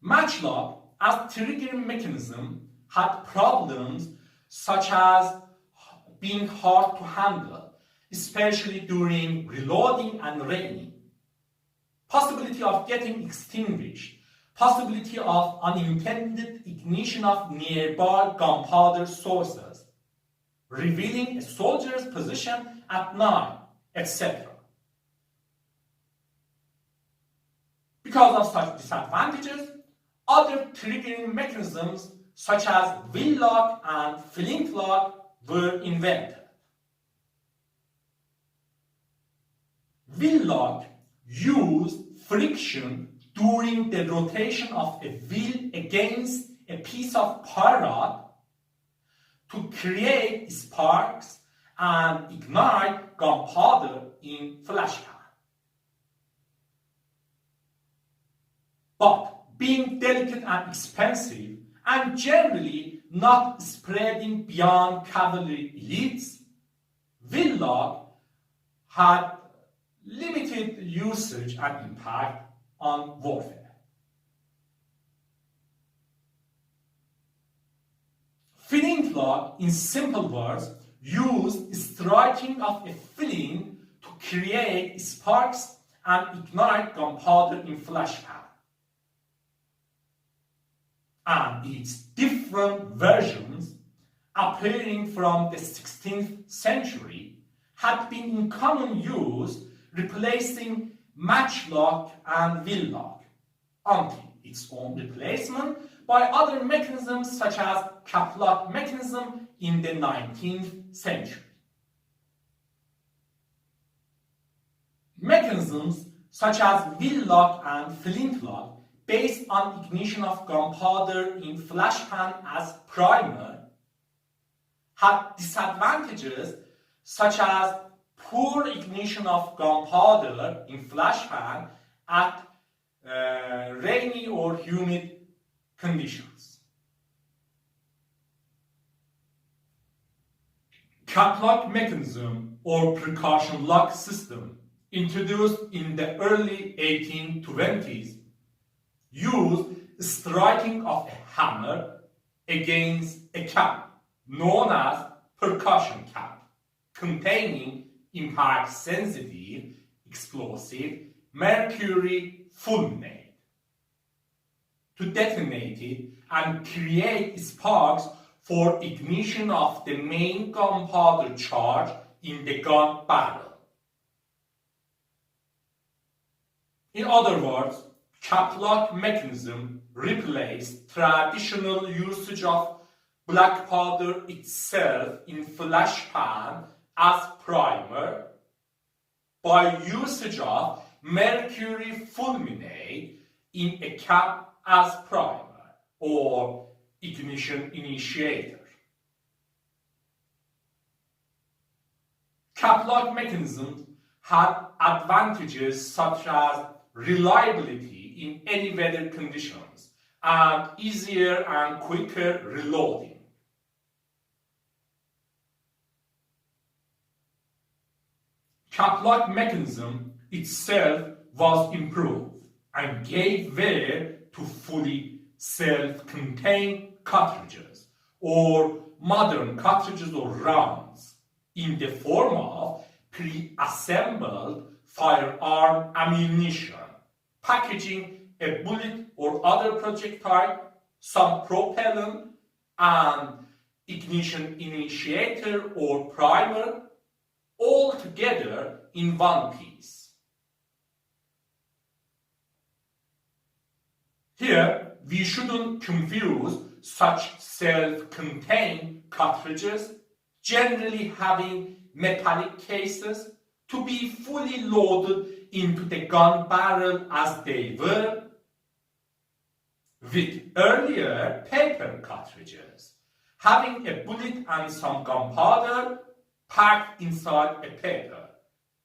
Matchlock as triggering mechanism had problems such as being hard to handle, especially during reloading and raining, possibility of getting extinguished, possibility of unintended ignition of nearby gunpowder sources, revealing a soldier's position at night, etc. Because of such disadvantages, other triggering mechanisms such as Wheellock and Flintlock were invented. Wheellock used friction during the rotation of a wheel against a piece of pyrite to create sparks and ignite gunpowder in flash pan. But being delicate and expensive and generally not spreading beyond cavalry elites, Wheellock had limited usage and impact on warfare. Flintlock, in simple words, used striking of a flint to create sparks and ignite gunpowder in flash pan. And its different versions, appearing from the 16th century, had been in common use, replacing Matchlock and Wheellock, until its own replacement by other mechanisms such as Caplock mechanism in the 19th century. Mechanisms such as Wheellock and Flintlock, based on ignition of gunpowder in flash pan as primer, had disadvantages such as poor ignition of gunpowder in flash pan at rainy or humid conditions. Caplock mechanism or precaution lock system, introduced in the early 1820s, used striking of a hammer against a cap known as percussion cap, containing impact-sensitive, explosive mercury fulminate, to detonate it and create sparks for ignition of the main gunpowder charge in the gun barrel. In other words, Caplock mechanism replaced traditional usage of black powder itself in flash pan as primer by usage of mercury fulminate in a cap as primer or ignition initiator. Caplock mechanisms had advantages such as reliability in any weather conditions and easier and quicker reloading. Caplock mechanism itself was improved and gave way to fully self-contained cartridges or modern cartridges or rounds in the form of pre-assembled firearm ammunition, packaging a bullet or other projectile, some propellant, and ignition initiator or primer, all together in one piece. Here, we shouldn't confuse such self-contained cartridges, generally having metallic cases, to be fully loaded into the gun barrel as they were, with earlier paper cartridges, having a bullet and some gunpowder packed inside a paper,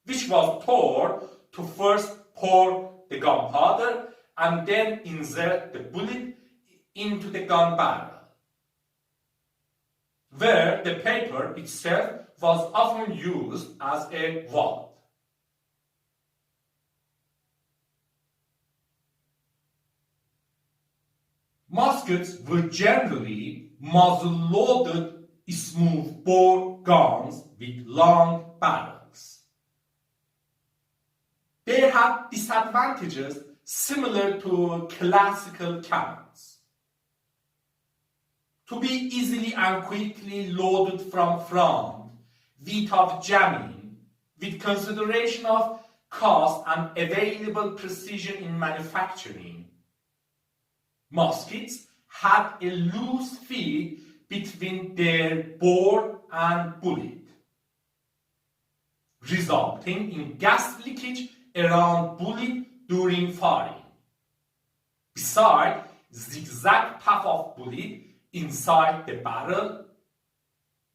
which was torn to first pour the gunpowder and then insert the bullet into the gun barrel, where the paper itself was often used as a wallet. Muskets were generally muzzle-loaded smooth-bore guns with long barrels. They had disadvantages similar to classical cannons. To be easily and quickly loaded from front without jamming, with consideration of cost and available precision in manufacturing, muskets had a loose fit between their bore and bullet, resulting in gas leakage around bullet during firing. besides zigzag path of bullet inside the barrel,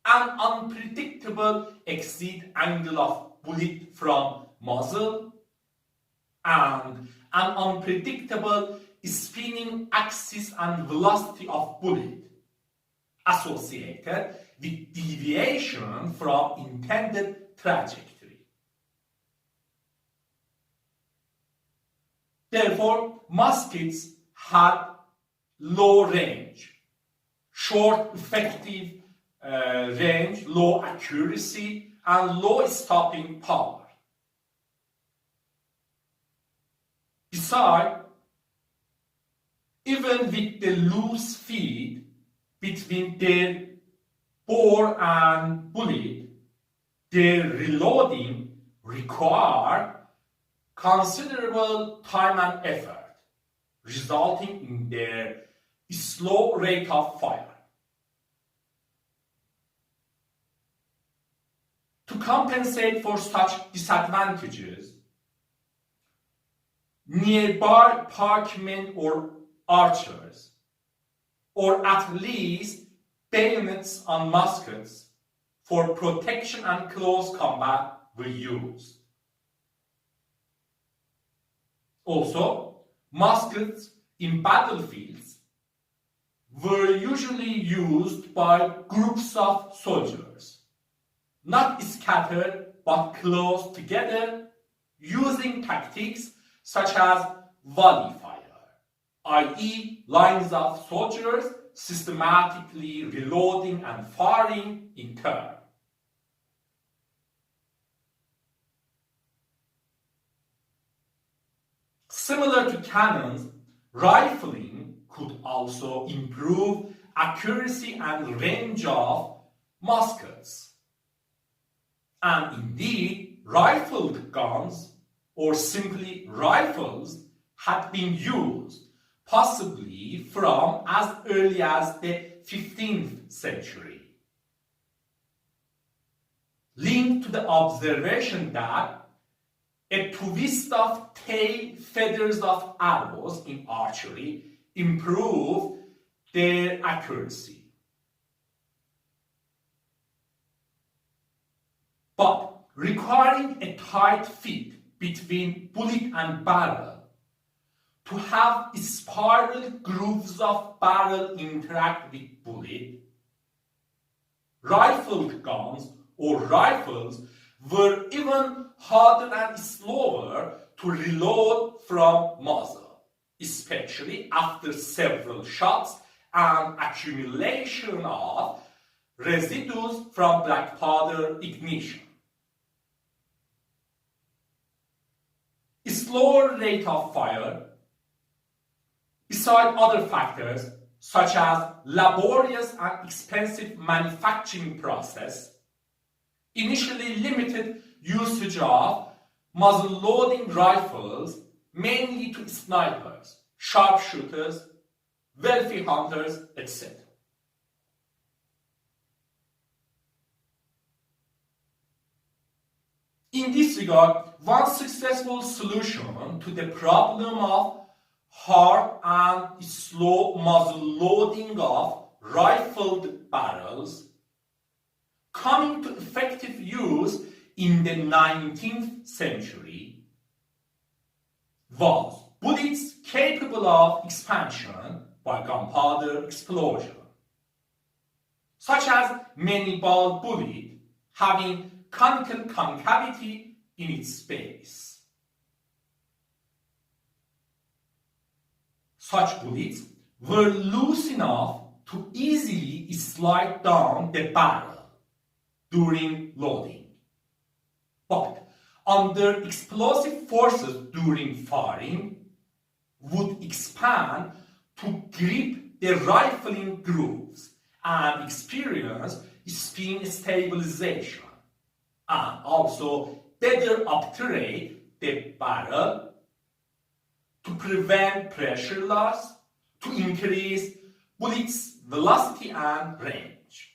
an unpredictable exit angle of bullet from muzzle, and an unpredictable spinning axis and velocity of bullet associated with deviation from intended trajectory. Therefore, muskets had low range, short effective range, low accuracy, and low stopping power. Besides, even with the loose feed between their bore and bullet, their reloading required considerable time and effort, resulting in their slow rate of fire. To compensate for such disadvantages, nearby pikemen or archers, or at least bayonets on muskets for protection and close combat were used. Also, muskets in battlefields were usually used by groups of soldiers, not scattered but close together, using tactics such as volley fire, i.e. lines of soldiers systematically reloading and firing in turn. Similar to cannons, rifling could also improve accuracy and range of muskets. And indeed, rifled guns, or simply rifles, had been used, possibly from as early as the 15th century. Linked to the observation that a twist of tail feathers of arrows in archery improved their accuracy. But requiring a tight fit between bullet and barrel to have spiral grooves of barrel interact with bullet, rifled guns or rifles were even harder and slower to reload from muzzle, especially after several shots and accumulation of residues from black powder ignition. A slower rate of fire, beside other factors such as laborious and expensive manufacturing process, initially limited usage of muzzle-loading rifles mainly to snipers, sharpshooters, wealthy hunters, etc. In this regard, one successful solution to the problem of hard and slow muzzle loading of rifled barrels, coming to effective use in the 19th century, was bullets capable of expansion by gunpowder explosion, such as many-ball bullet having conical concavity in its base. Such bullets were loose enough to easily slide down the barrel during loading, but under explosive forces during firing would expand to grip the rifling grooves and experience spin stabilization, and also better obturate the barrel to prevent pressure loss, to increase bullets' velocity and range.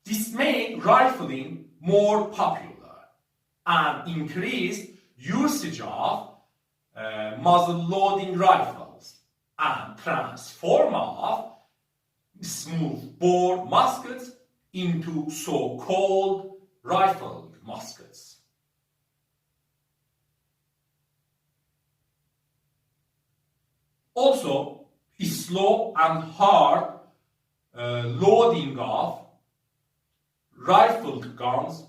This made rifling more popular and increased usage of muzzle-loading rifles and transform of smooth-bore muskets into so-called rifled muskets. Also, slow and hard loading of rifled guns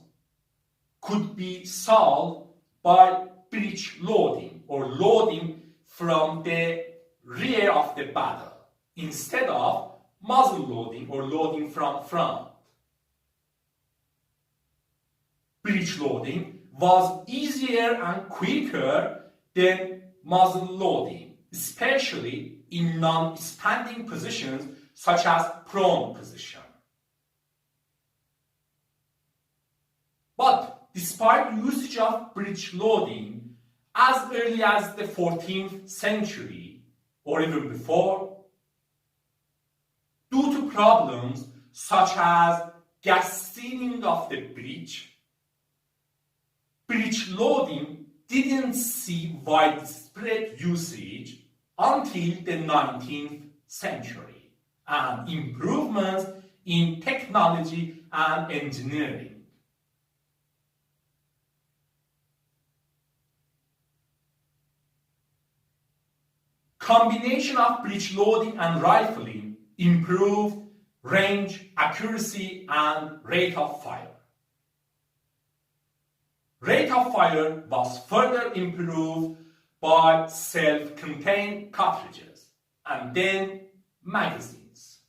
could be solved by breech-loading or loading from the rear of the battle instead of muzzle-loading or loading from front. Breech-loading was easier and quicker than muzzle-loading, especially in non-expanding positions such as prone position. But despite usage of breech-loading as early as the 14th century or even before, due to problems such as gas sealing of the breech, breech-loading didn't see widespread usage until the 19th century and improvements in technology and engineering. Combination of breech-loading and rifling improved range, accuracy, and rate of fire. Rate of fire was further improved by self-contained cartridges and then magazines.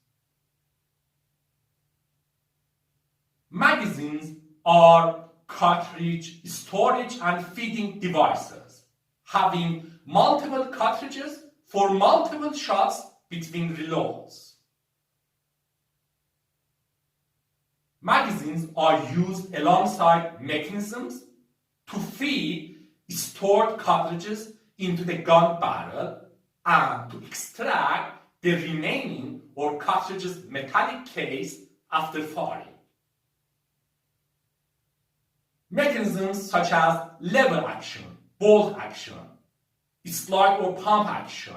Magazines are cartridge storage and feeding devices, having multiple cartridges for multiple shots between reloads. Magazines are used alongside mechanisms to feed stored cartridges into the gun barrel and to extract the remaining or cartridge's metallic case after firing. Mechanisms such as lever action, bolt action, slide or pump action,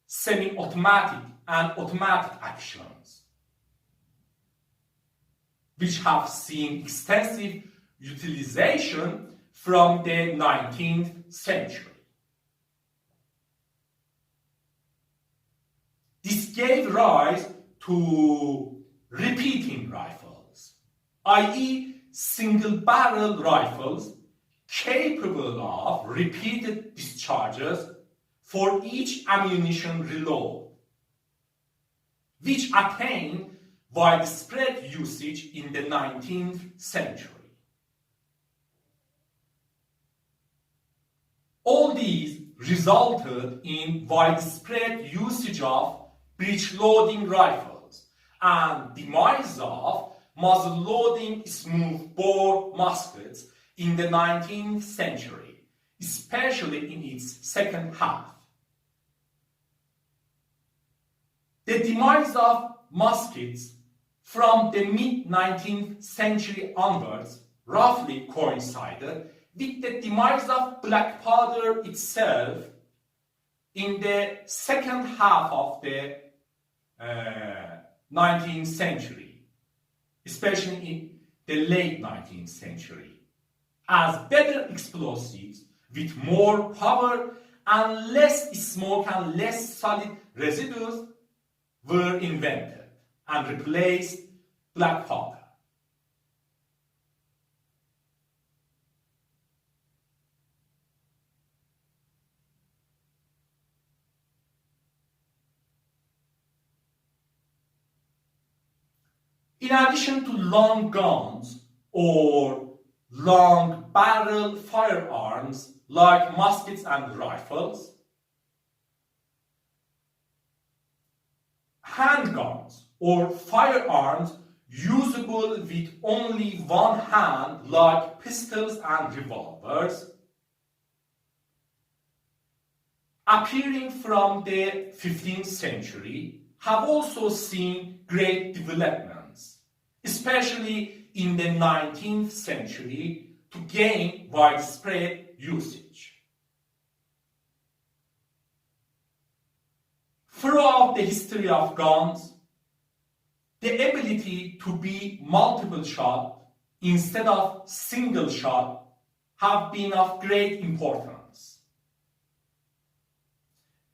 semi-automatic and automatic actions, which have seen extensive utilization from the 19th century. This gave rise to repeating rifles, i.e. single-barrel rifles capable of repeated discharges for each ammunition reload, which attained widespread usage in the 19th century. All these resulted in widespread usage of breech-loading rifles and demise of muzzle-loading smooth-bore muskets in the 19th century, especially in its second half. The demise of muskets from the mid-19th century onwards roughly coincided with the demise of black powder itself in the second half of the 19th century, especially in the late 19th century, as better explosives with more power and less smoke and less solid residues were invented and replaced black powder. In addition to long guns or long barrel firearms like muskets and rifles, handguns or firearms usable with only one hand like pistols and revolvers, appearing from the 15th century, have also seen great developments, especially in the 19th century, to gain widespread usage. the history of guns, the ability to be multiple shot instead of single shot have been of great importance.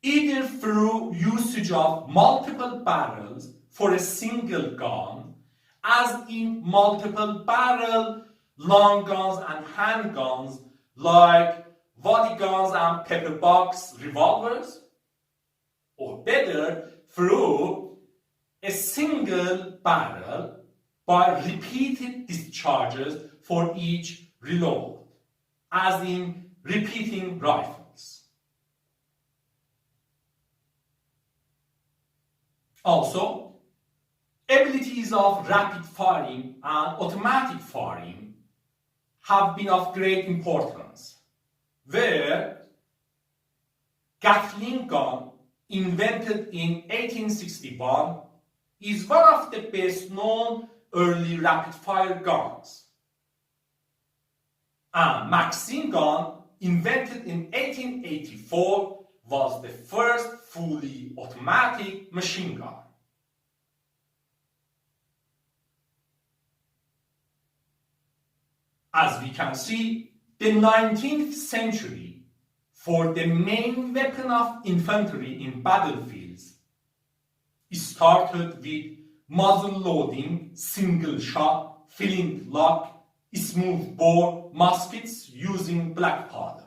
Either through usage of multiple barrels for a single gun, as in multiple barrel long guns and handguns like volley guns and pepper box revolvers, or better, through a single barrel by repeated discharges for each reload, as in repeating rifles. Also, abilities of rapid firing and automatic firing have been of great importance, where Gatling gun, invented in 1861, is one of the best known early rapid fire guns. And Maxim gun, invented in 1884, was the first fully automatic machine gun. As we can see, the 19th century, for the main weapon of infantry in battlefields, started with muzzle-loading, single-shot, flintlock, smooth-bore muskets using black powder,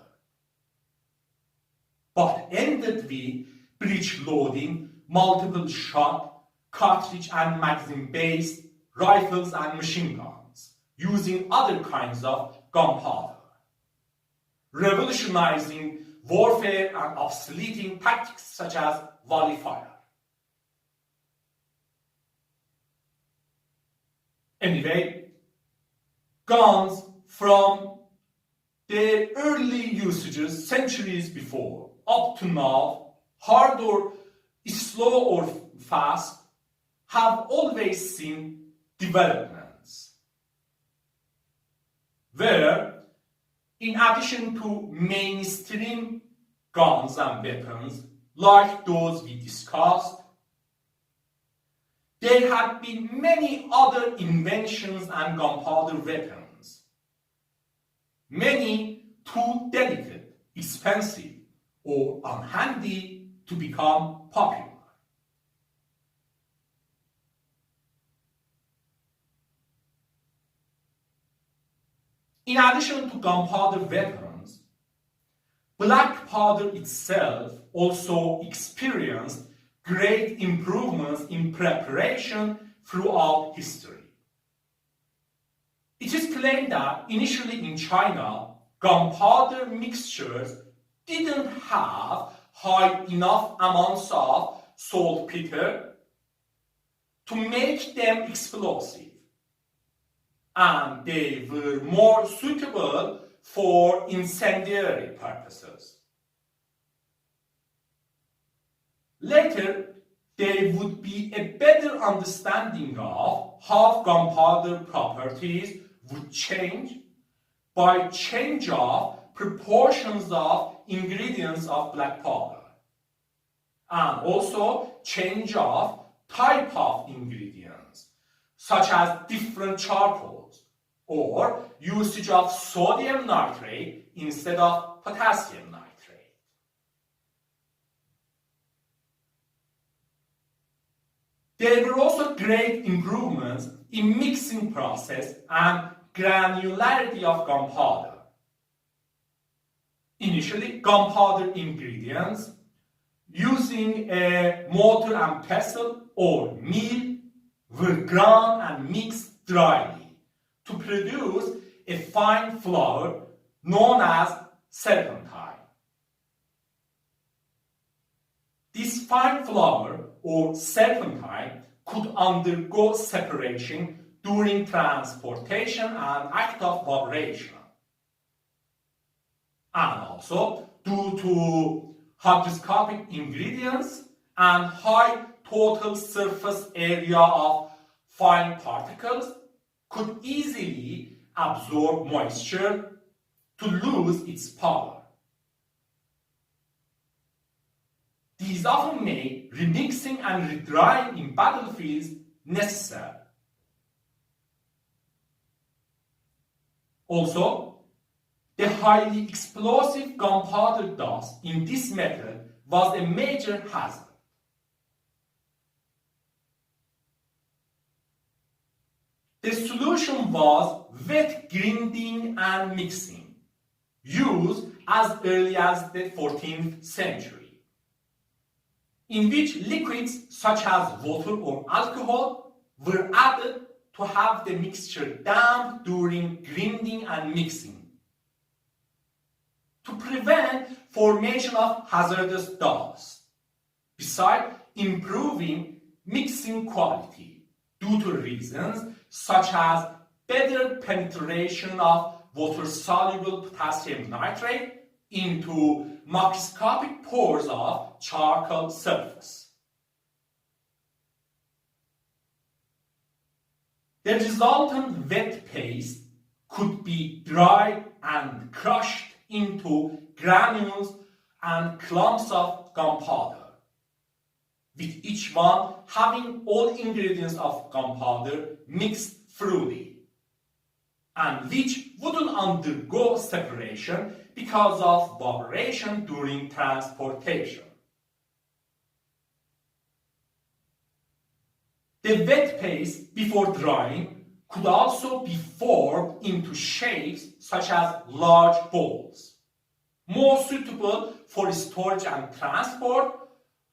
but ended with breech-loading, multiple-shot, cartridge and Maxim-based rifles and machine guns, using other kinds of gunpowder, revolutionizing warfare and obsoleting tactics such as volley fire. Anyway, guns from their early usages centuries before up to now, hard or slow or fast, have always seen developments, where in addition to mainstream guns and weapons like those we discussed, there had been many other inventions and gunpowder weapons, many too delicate, expensive, or unhandy to become popular. In addition to gunpowder weapons, black powder itself also experienced great improvements in preparation throughout history. It is claimed that initially in China, gunpowder mixtures didn't have high enough amounts of saltpeter to make them explosive, and they were more suitable for incendiary purposes. Later, there would be a better understanding of how gunpowder properties would change by change of proportions of ingredients of black powder, and also change of type of ingredients, such as different charcoals, or usage of sodium nitrate instead of potassium nitrate. There were also great improvements in mixing process and granularity of gunpowder. Initially, gunpowder ingredients using a mortar and pestle or mill were ground and mixed dryly to produce a fine flour known as serpentine. This fine flour or serpentine could undergo separation during transportation and act of vibration. And also, due to hygroscopic ingredients and high total surface area of fine particles, could easily absorb moisture to lose its power. These these often made remixing and redrying in battlefields necessary. Also, the highly explosive gunpowder dust in this method was a major hazard. The solution was wet grinding and mixing, used as early as the 14th century, in which liquids such as water or alcohol were added to have the mixture damp during grinding and mixing, to prevent formation of hazardous dust, besides improving mixing quality due to reasons such as better penetration of water-soluble potassium nitrate into macroscopic pores of charcoal surface. The resultant wet paste could be dried and crushed into granules and clumps of gunpowder, with each one having all ingredients of gunpowder mixed thoroughly, and which wouldn't undergo separation because of vibration during transportation. The wet paste before drying could also be formed into shapes such as large balls, more suitable for storage and transport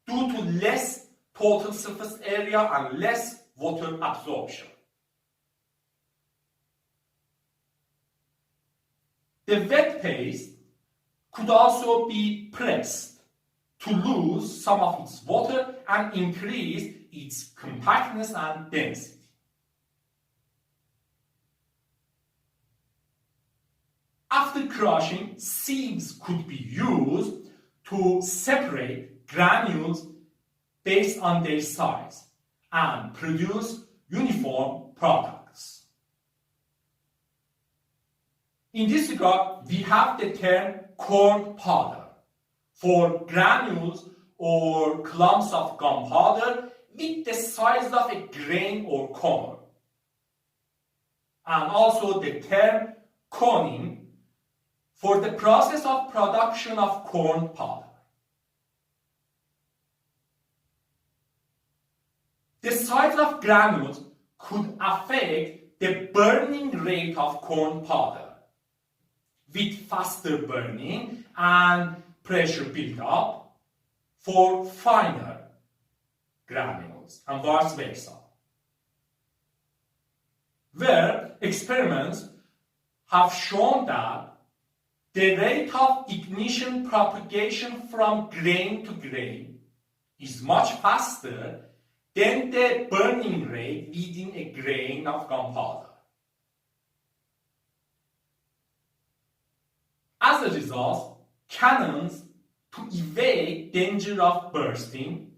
due to less total surface area and less water absorption. The wet paste could also be pressed to lose some of its water and increase its compactness and density. After crushing, sieves could be used to separate granules based on their size and produce uniform products. In this regard, we have the term corn powder for granules or clumps of gunpowder with the size of a grain or corn, and also the term coning for the process of production of corn powder. The size of granules could affect the burning rate of corn powder, with faster burning and pressure build-up for finer granules, and vice versa, where experiments have shown that the rate of ignition propagation from grain to grain is much faster than the burning rate within a grain of gunpowder. As a result, cannons, to evade danger of bursting,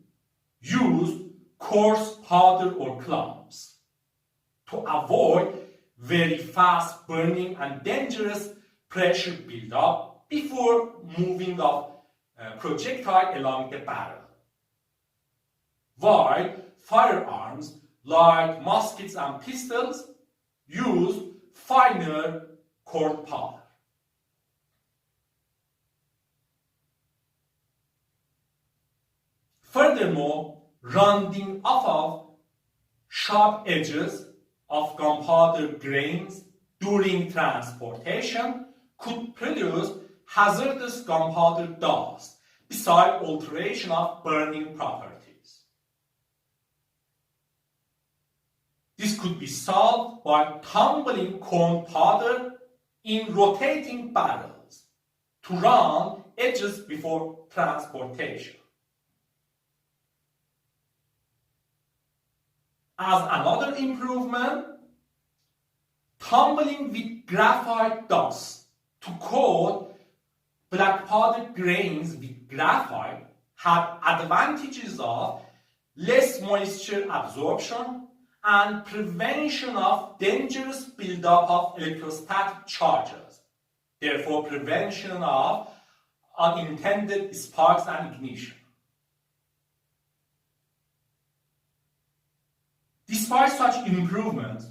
used coarse powder or clumps to avoid very fast burning and dangerous pressure build-up before moving the projectile along the barrel. While firearms like muskets and pistols used finer corn powder. Furthermore, rounding off of sharp edges of gunpowder grains during transportation could produce hazardous gunpowder dust, besides alteration of burning properties. This could be solved by tumbling corn powder in rotating barrels to round edges before transportation. As another improvement, tumbling with graphite dust to coat black powder grains with graphite had advantages of less moisture absorption and prevention of dangerous buildup of electrostatic charges, therefore prevention of unintended sparks and ignition. Despite such improvements,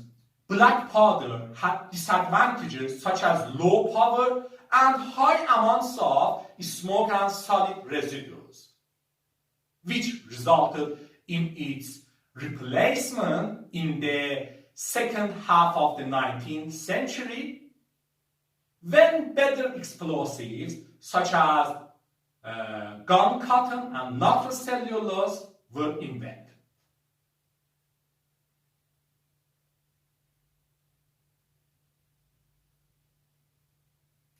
black powder had disadvantages such as low power and high amounts of smoke and solid residues, which resulted in its replacement in the second half of the 19th century when better explosives such as gun cotton and nitrocellulose were invented.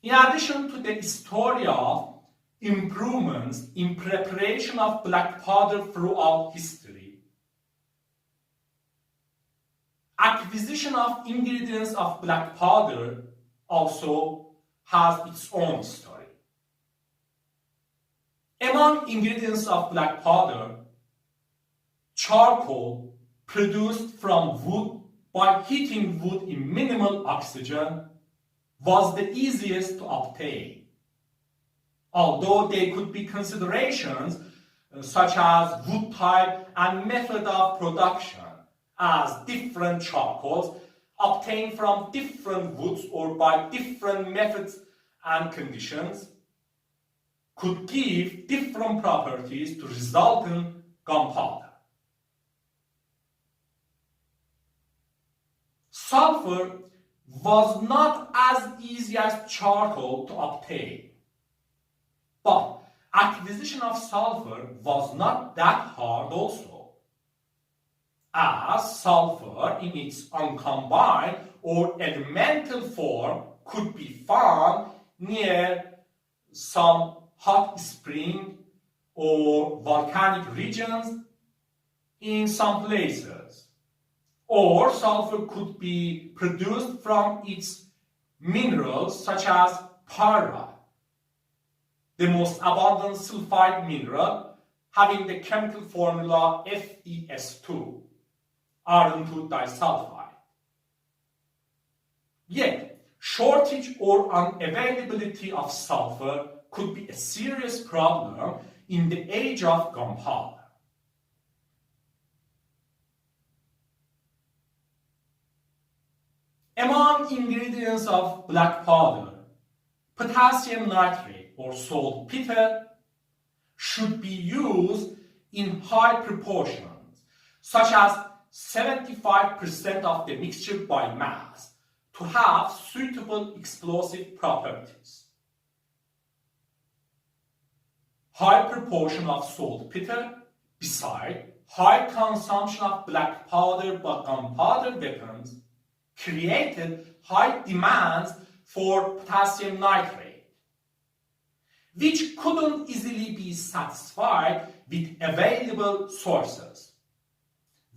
In addition to the story of improvements in preparation of black powder throughout history, acquisition of ingredients of black powder also has its own story. Among ingredients of black powder, charcoal produced from wood by heating wood in minimal oxygen was the easiest to obtain, although there could be considerations such as wood type and method of production, as different charcoals obtained from different woods or by different methods and conditions could give different properties to resultant gunpowder. Sulfur was not as easy as charcoal to obtain, but acquisition of sulfur was not that hard also, as sulfur in its uncombined or elemental form could be found near some hot spring or volcanic regions in some places. Or sulfur could be produced from its minerals such as pyrite, the most abundant sulfide mineral having the chemical formula FeS2, iron 2 disulfide. Yet, shortage or unavailability of sulfur could be a serious problem in the age of gunpowder. Among ingredients of black powder, potassium nitrate or saltpeter should be used in high proportions, such as 75% of the mixture by mass, to have suitable explosive properties. High proportion of saltpeter, beside high consumption of black powder by gunpowder weapons, created high demands for potassium nitrate, which couldn't easily be satisfied with available sources,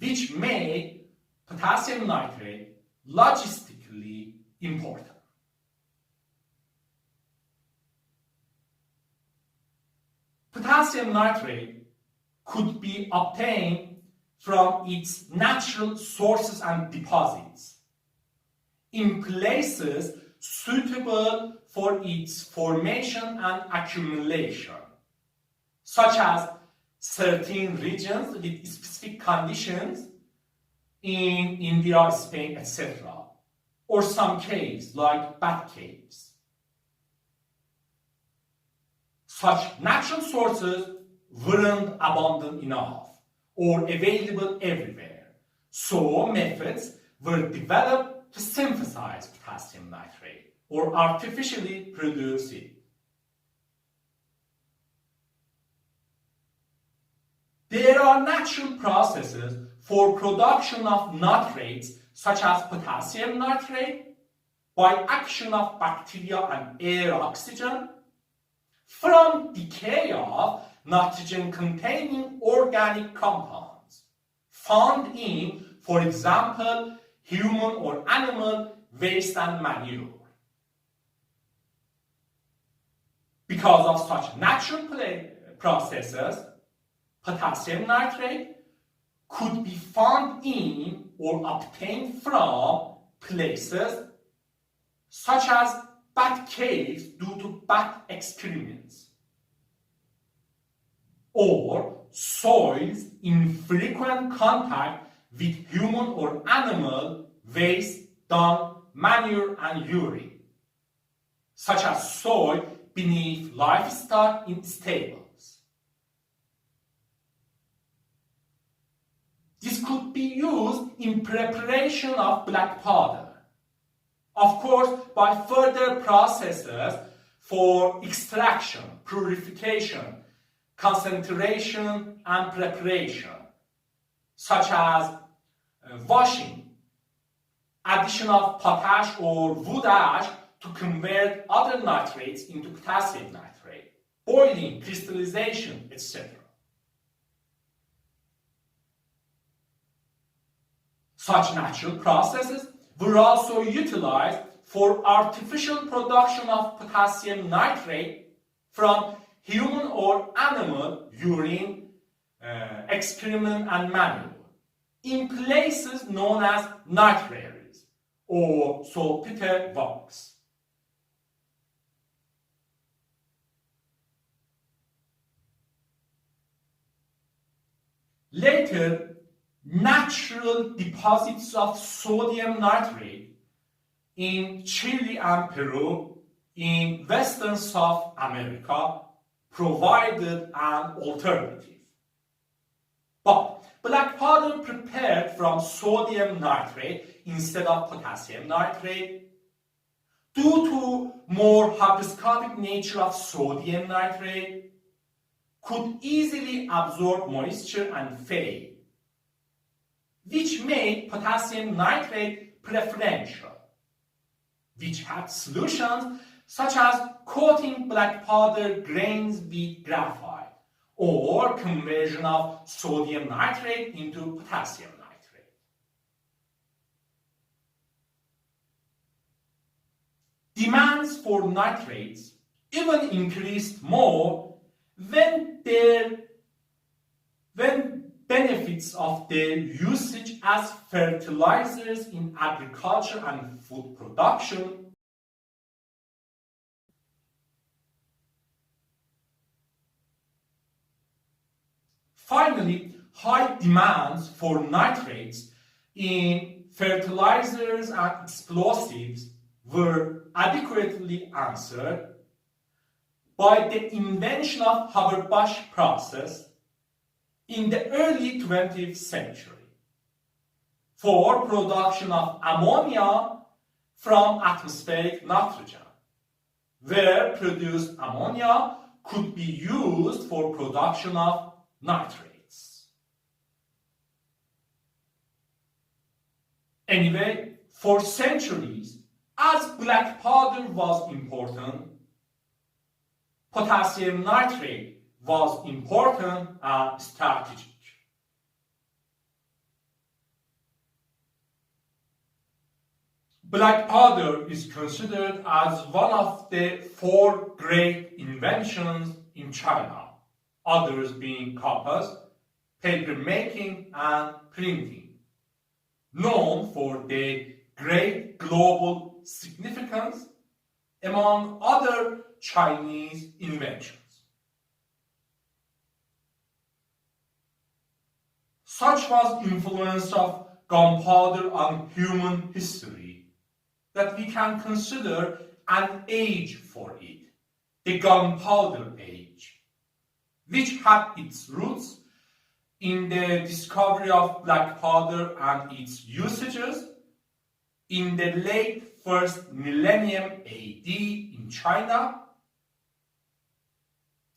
which made potassium nitrate logistically important. Potassium nitrate could be obtained from its natural sources and deposits in places suitable for its formation and accumulation, such as certain regions with specific conditions in India, Spain, etc., or some caves like bat caves. Such natural sources weren't abundant enough or available everywhere, so methods were developed to synthesize potassium nitrate or artificially produce it. There are natural processes for production of nitrates such as potassium nitrate by action of bacteria and air oxygen from decay of nitrogen-containing organic compounds found in, for example, human or animal waste and manure. Because of such natural processes, potassium nitrate could be found in or obtained from places such as bat caves due to bat excrements, or soils in frequent contact with human or animal waste, dung, manure, and urine, such as soil beneath livestock in stables. This could be used in preparation of black powder, of course by further processes for extraction, purification, concentration, and preparation, such as washing, addition of potash or wood ash to convert other nitrates into potassium nitrate, boiling, crystallization, etc. Such natural processes were also utilized for artificial production of potassium nitrate from human or animal urine, excrement, and manure in places known as nitraries or saltpeter bogs. Later, natural deposits of sodium nitrate in Chile and Peru in western South America provided an alternative. But black powder prepared from sodium nitrate instead of potassium nitrate, due to more hygroscopic nature of sodium nitrate, could easily absorb moisture and fade, which made potassium nitrate preferential, which had solutions such as coating black powder grains with graphite or conversion of sodium nitrate into potassium nitrate. Demands for nitrates even increased more when benefits of their usage as fertilizers in agriculture and food production Finally, high demands for nitrates in fertilizers and explosives were adequately answered by the invention of Haber-Bosch process in the early 20th century for production of ammonia from atmospheric nitrogen, where produced ammonia could be used for production of nitrates. Anyway, for centuries, as black powder was important, potassium nitrate was important and strategic. Black powder is considered as one of the 4 great inventions in China, others being compass, paper making, and printing, known for their great global significance among other Chinese inventions. Such was influence of gunpowder on human history that we can consider an age for it, the Gunpowder Age, which had its roots in the discovery of black powder and its usages in the late 1st millennium AD in China,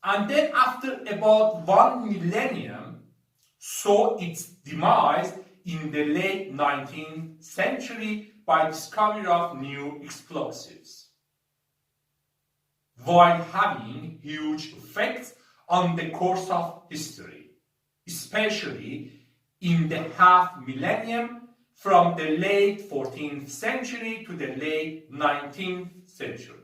and then after about 1 millennium saw its demise in the late 19th century by discovery of new explosives, while having huge effects on the course of history, especially in the half millennium from the late 14th century to the late 19th century.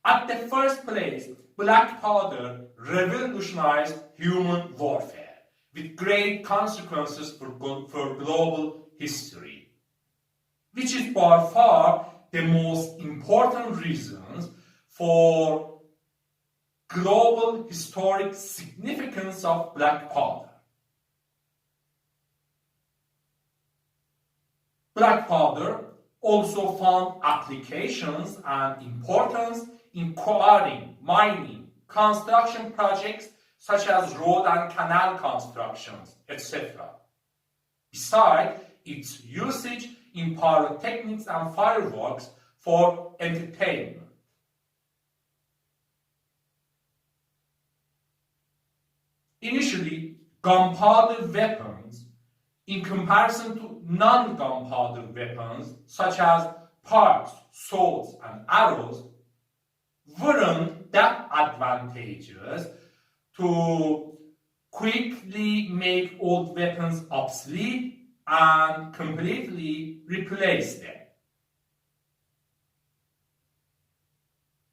At the first place, black powder revolutionized human warfare with great consequences for global history, which is by far the most important reasons for global historic significance of black powder. Black powder also found applications and importance in quarrying, mining, construction projects such as road and canal constructions, etc. Besides its usage in pyrotechnics and fireworks for entertainment. Initially, gunpowder weapons, in comparison to non-gunpowder weapons such as pikes, swords, and arrows, weren't that advantageous to quickly make old weapons obsolete and completely replace them.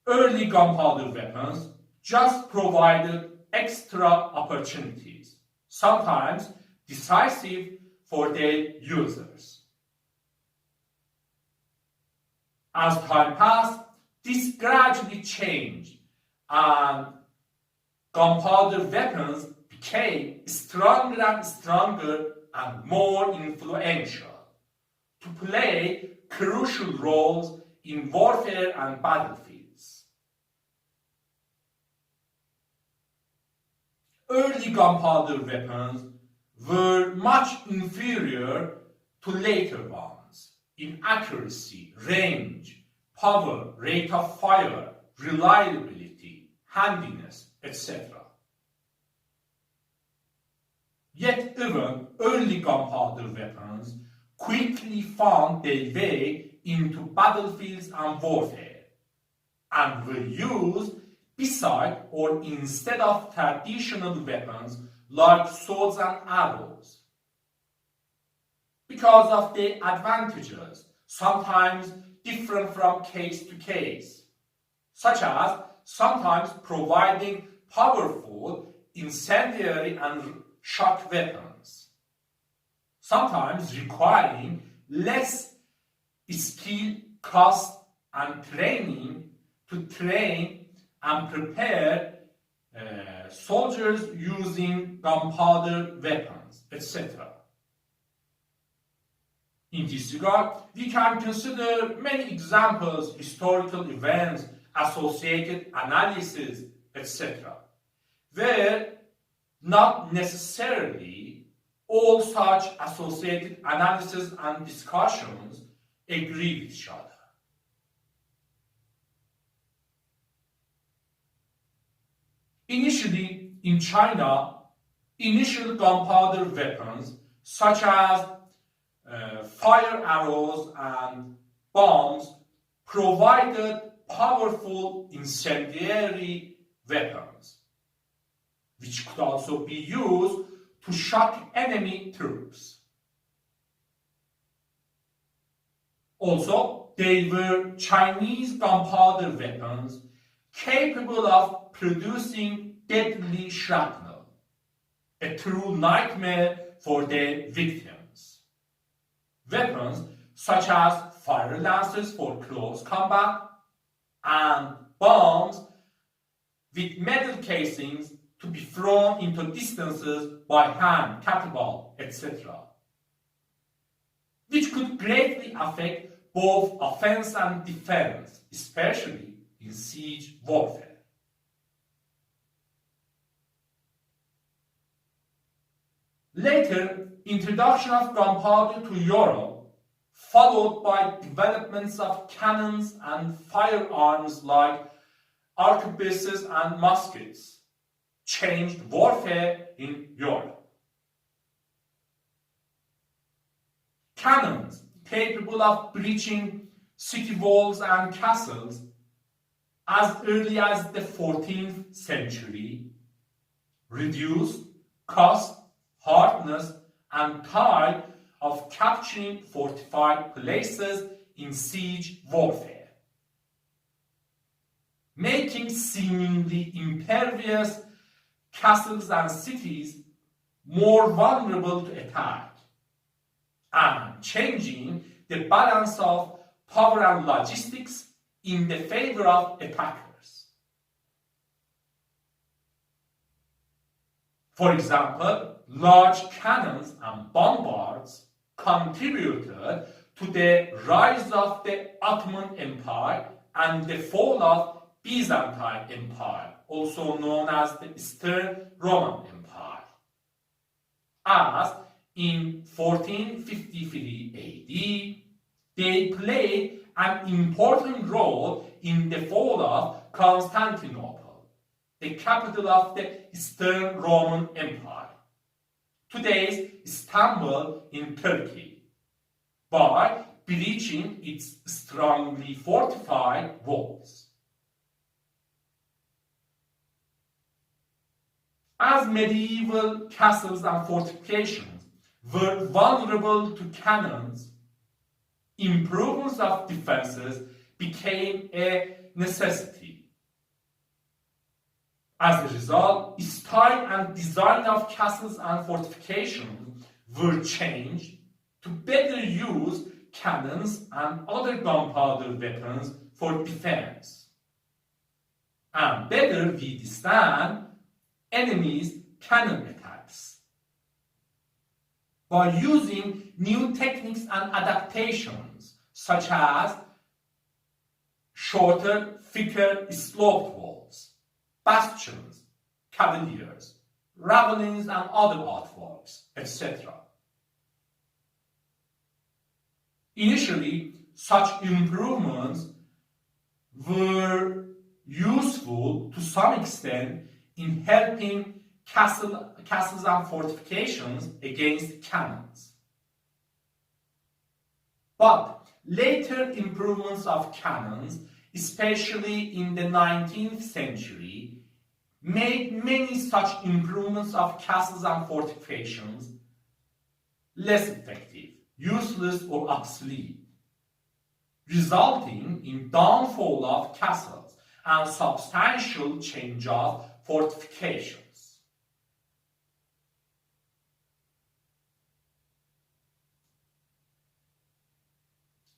Early gunpowder weapons just provided extra opportunities, sometimes decisive for their users. As time passed, this gradually changed and gunpowder weapons became stronger and stronger and more influential to play crucial roles in warfare and battlefields. Early gunpowder weapons were much inferior to later ones in accuracy, range, power, rate of fire, reliability, handiness, etc. Yet even early gunpowder weapons quickly found their way into battlefields and warfare, and were used beside or instead of traditional weapons like swords and arrows. Because of their advantages, sometimes different from case to case, such as sometimes providing powerful incendiary and shock weapons, sometimes requiring less skill, cost, and training to train and prepare soldiers using gunpowder weapons, etc. In this regard, we can consider many examples, historical events, associated analysis, etc., where not necessarily all such associated analysis and discussions agree with each other. Initially, in China, initial gunpowder weapons such as fire arrows and bombs provided powerful incendiary weapons, which could also be used to shock enemy troops. Also, they were Chinese gunpowder weapons capable of producing deadly shrapnel, a true nightmare for their victims. Weapons such as fire lancers for close combat and bombs with metal casings to be thrown into distances by hand, catapult, etc., which could greatly affect both offense and defense, especially in siege warfare. Later, introduction of gunpowder to Europe, followed by developments of cannons and firearms like arquebuses and muskets, changed warfare in Europe. Cannons capable of breaching city walls and castles as early as the 14th century reduced cost, hardness, and time of capturing fortified places in siege warfare, making seemingly impervious castles and cities more vulnerable to attack, and changing the balance of power and logistics in the favor of attackers. For example, large cannons and bombards contributed to the rise of the Ottoman Empire and the fall of Byzantine Empire, also known as the Eastern Roman Empire. As in 1453 AD, they played an important role in the fall of Constantinople, the capital of the Eastern Roman Empire, today's Istanbul in Turkey, by breaching its strongly fortified walls. As medieval castles and fortifications were vulnerable to cannons, improvements of defenses became a necessity. As a result, style and design of castles and fortifications were changed to better use cannons and other gunpowder weapons for defense, and better withstand enemies' cannon attacks. By using new techniques and adaptations, such as shorter, thicker sloped walls, bastions, cavaliers, ravelins and other artworks, etc. Initially, such improvements were useful to some extent in helping castles and fortifications against cannons. But later improvements of cannons, especially in the 19th century, made many such improvements of castles and fortifications less effective, useless or obsolete, resulting in downfall of castles and substantial change of fortifications.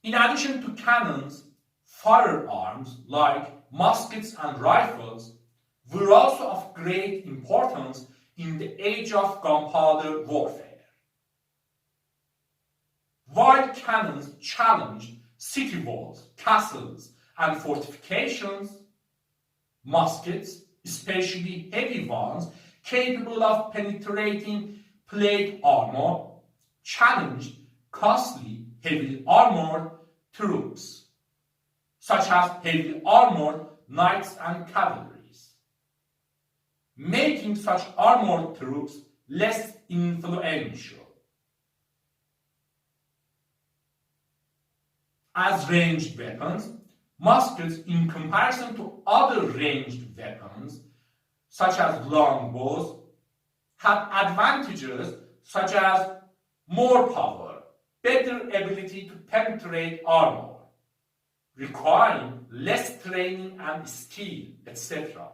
In addition to cannons, firearms like muskets and rifles were also of great importance in the age of gunpowder warfare. While cannons challenged city walls, castles, and fortifications, muskets, especially heavy ones capable of penetrating plate armor, challenged costly heavily armored troops, such as heavily armored knights and cavalries, making such armored troops less influential. As ranged weapons, muskets, in comparison to other ranged weapons, such as longbows, had advantages such as more power, better ability to penetrate armor, requiring less training and skill, etc.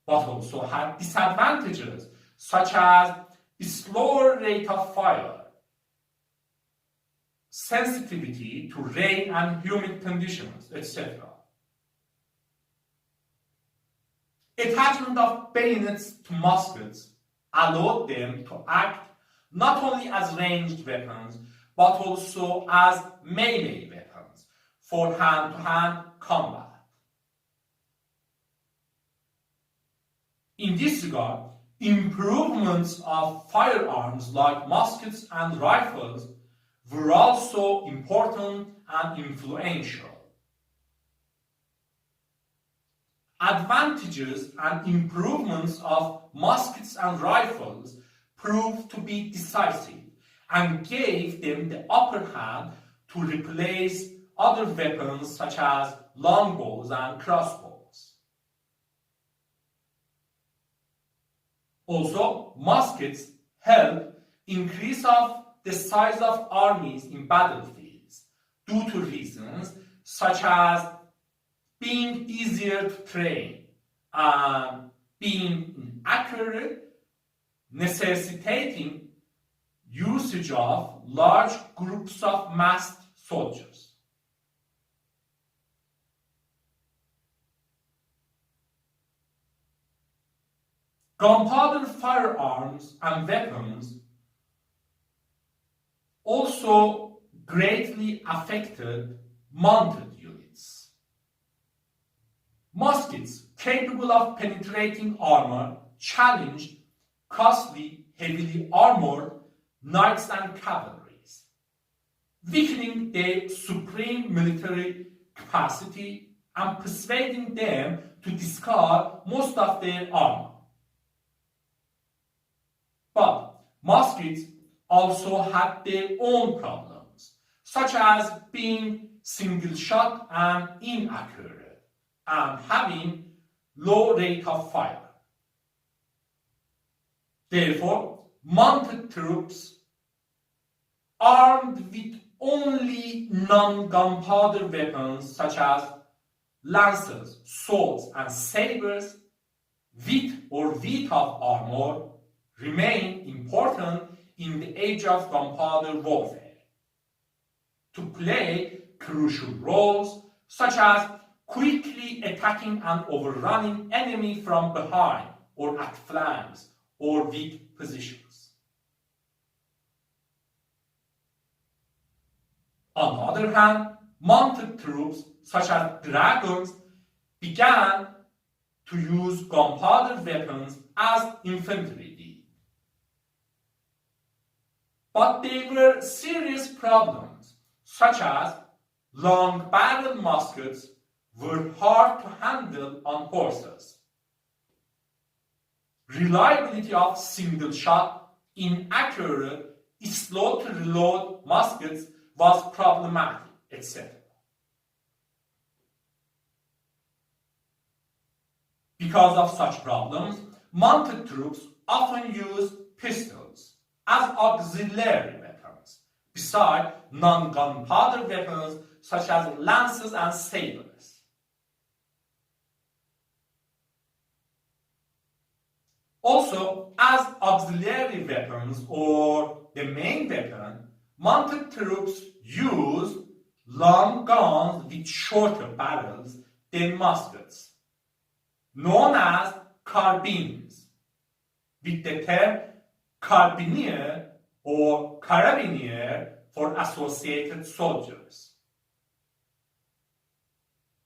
But also had disadvantages such as slower rate of fire, sensitivity to rain and humid conditions, etc. Attachment of bayonets to muskets allowed them to act not only as ranged weapons, but also as melee weapons for hand-to-hand combat. In this regard, improvements of firearms like muskets and rifles were also important and influential. Advantages and improvements of muskets and rifles proved to be decisive and gave them the upper hand to replace other weapons such as longbows and crossbows. Also, muskets helped increase of the size of armies in battlefields due to reasons such as being easier to train and being accurate, necessitating usage of large groups of massed soldiers. Gunpowder firearms and weapons also greatly affected mounted units. Muskets capable of penetrating armor challenged costly, heavily armored knights and cavalries, weakening their supreme military capacity and persuading them to discard most of their armor. But muskets also had their own problems, such as being single-shot and inaccurate, and having low rate of fire. Therefore, mounted troops armed with only non-gunpowder weapons such as lances, swords, and sabers, with or without armor, remain important in the age of gunpowder warfare to play crucial roles such as quickly attacking and overrunning enemy from behind or at flanks or weak positions. On the other hand, mounted troops such as dragons began to use gunpowder weapons as infantry did. But there were serious problems, such as long-barrel muskets were hard to handle on horses. Reliability of single-shot, inaccurate, slow-to-reload muskets was problematic, etc. Because of such problems, mounted troops often used pistols as auxiliary weapons, beside non-gunpowder weapons such as lances and sabers. Also, as auxiliary weapons or the main weapon, mounted troops used long guns with shorter barrels than muskets, known as carbines, with the term carabinier or carabinier for associated soldiers,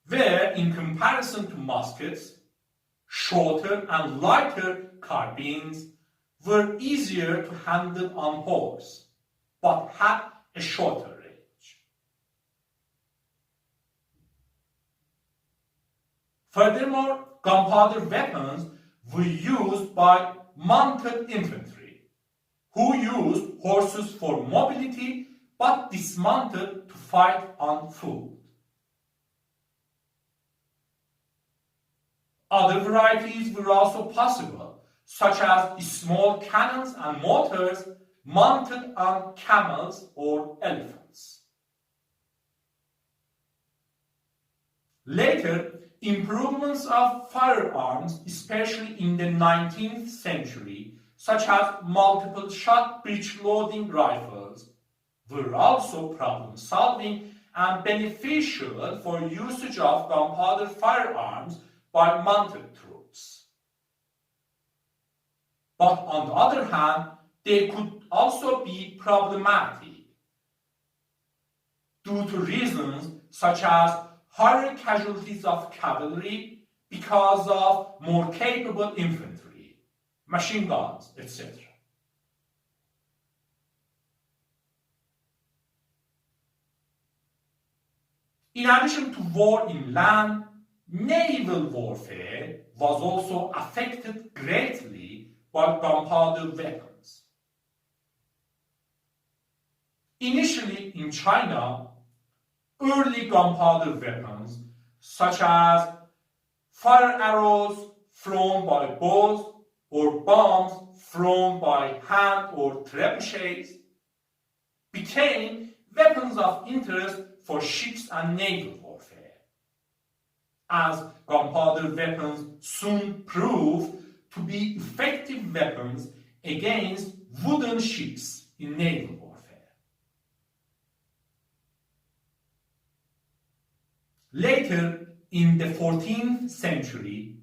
where in comparison to muskets, shorter and lighter carbines were easier to handle on horse, but had a shorter range. Furthermore, gunpowder weapons were used by mounted infantry, who used horses for mobility but dismounted to fight on foot. Other varieties were also possible, such as small cannons and mortars mounted on camels or elephants. Later, improvements of firearms, especially in the 19th century, such as multiple-shot breech-loading rifles, were also problem-solving and beneficial for usage of gunpowder firearms by mounted troops. But on the other hand, they could also be problematic due to reasons such as higher casualties of cavalry because of more capable infantry, machine guns, etc. In addition to war in land, naval warfare was also affected greatly by gunpowder weapons. Initially in China, early gunpowder weapons, such as fire arrows thrown by bows or bombs thrown by hand or trebuchets, became weapons of interest for ships and naval warfare, as gunpowder weapons soon proved to be effective weapons against wooden ships in naval warfare. Later, in the 14th century,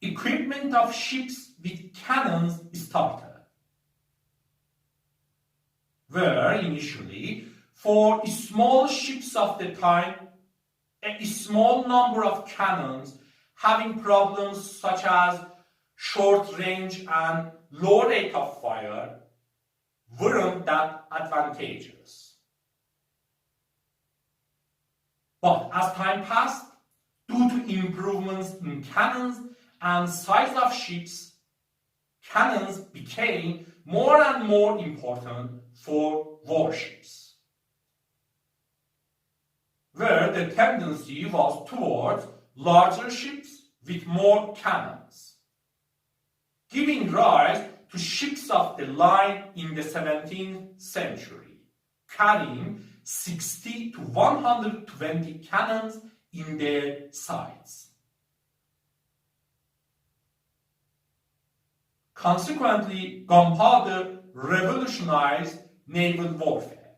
equipment of ships with cannons started, were initially for small ships of the time, a small number of cannons having problems such as short range and low rate of fire weren't that advantageous. But as time passed, due to improvements in cannons and size of ships, cannons became more and more important for warships, where the tendency was towards larger ships with more cannons, giving rise to ships of the line in the 17th century, carrying 60 to 120 cannons in their sides. Consequently, gunpowder revolutionized naval warfare.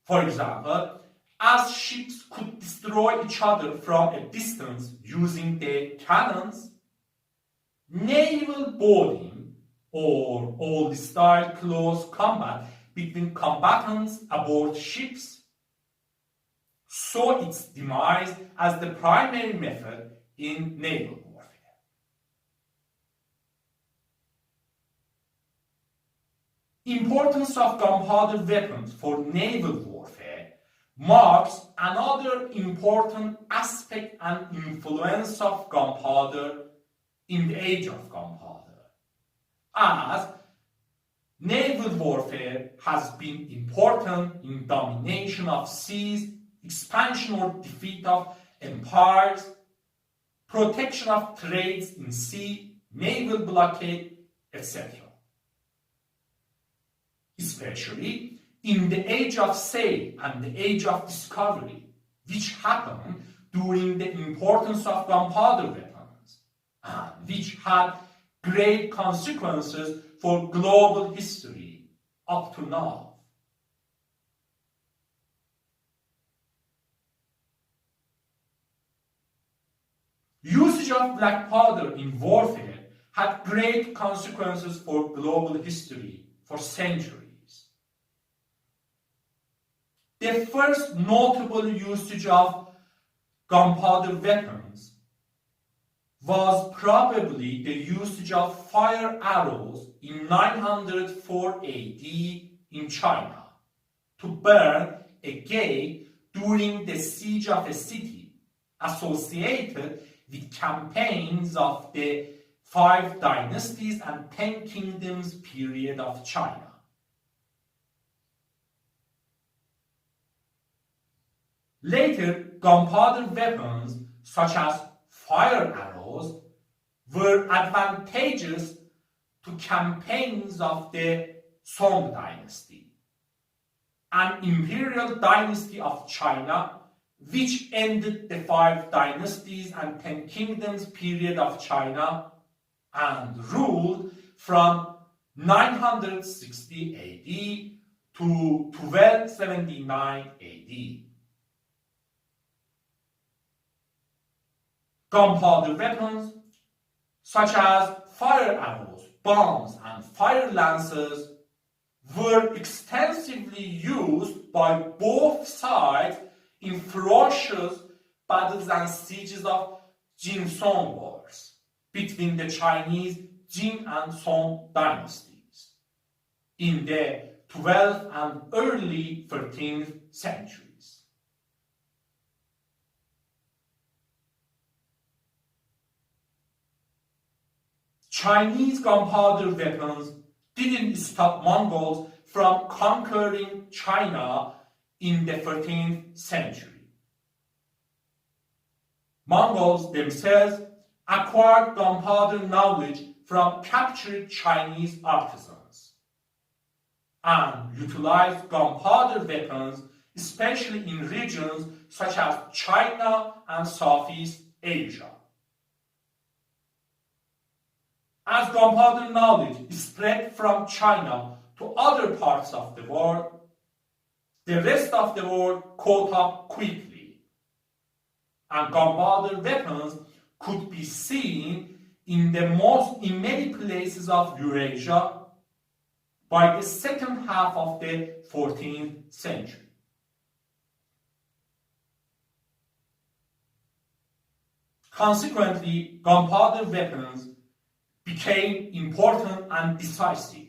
For example, as ships could destroy each other from a distance using their cannons, naval boarding, or old-style close combat between combatants aboard ships, saw its demise as the primary method in naval warfare. Importance of gunpowder weapons for naval warfare marks another important aspect and influence of gunpowder in the age of gunpowder, as naval warfare has been important in domination of seas, expansion or defeat of empires, protection of trades in sea, naval blockade, etc. Especially in the age of sail and the age of discovery, which happened during the importance of gunpowder weapons, and which had great consequences for global history up to now. Usage of black powder in warfare had great consequences for global history for centuries. The first notable usage of gunpowder weapons was probably the usage of fire arrows in 904 AD in China to burn a gate during the siege of a city, associated with campaigns of the 5 dynasties and 10 kingdoms period of China. Later, gunpowder weapons such as fire arrows were advantageous to campaigns of the Song dynasty, an imperial dynasty of China which ended the 5 dynasties and 10 kingdoms period of China and ruled from 960 AD to 1279 AD. Gunpowder weapons such as fire arrows, bombs, and fire lances were extensively used by both sides in ferocious battles and sieges of Jin-Song wars between the Chinese Jin and Song dynasties in the 12th and early 13th centuries. Chinese gunpowder weapons didn't stop Mongols from conquering China in the 13th century. Mongols themselves acquired gunpowder knowledge from captured Chinese artisans and utilized gunpowder weapons, especially in regions such as China and Southeast Asia. As gunpowder knowledge spread from China to other parts of the world, the rest of the world caught up quickly, and gunpowder weapons could be seen in many places of Eurasia, by the second half of the 14th century. Consequently, gunpowder weapons became important and decisive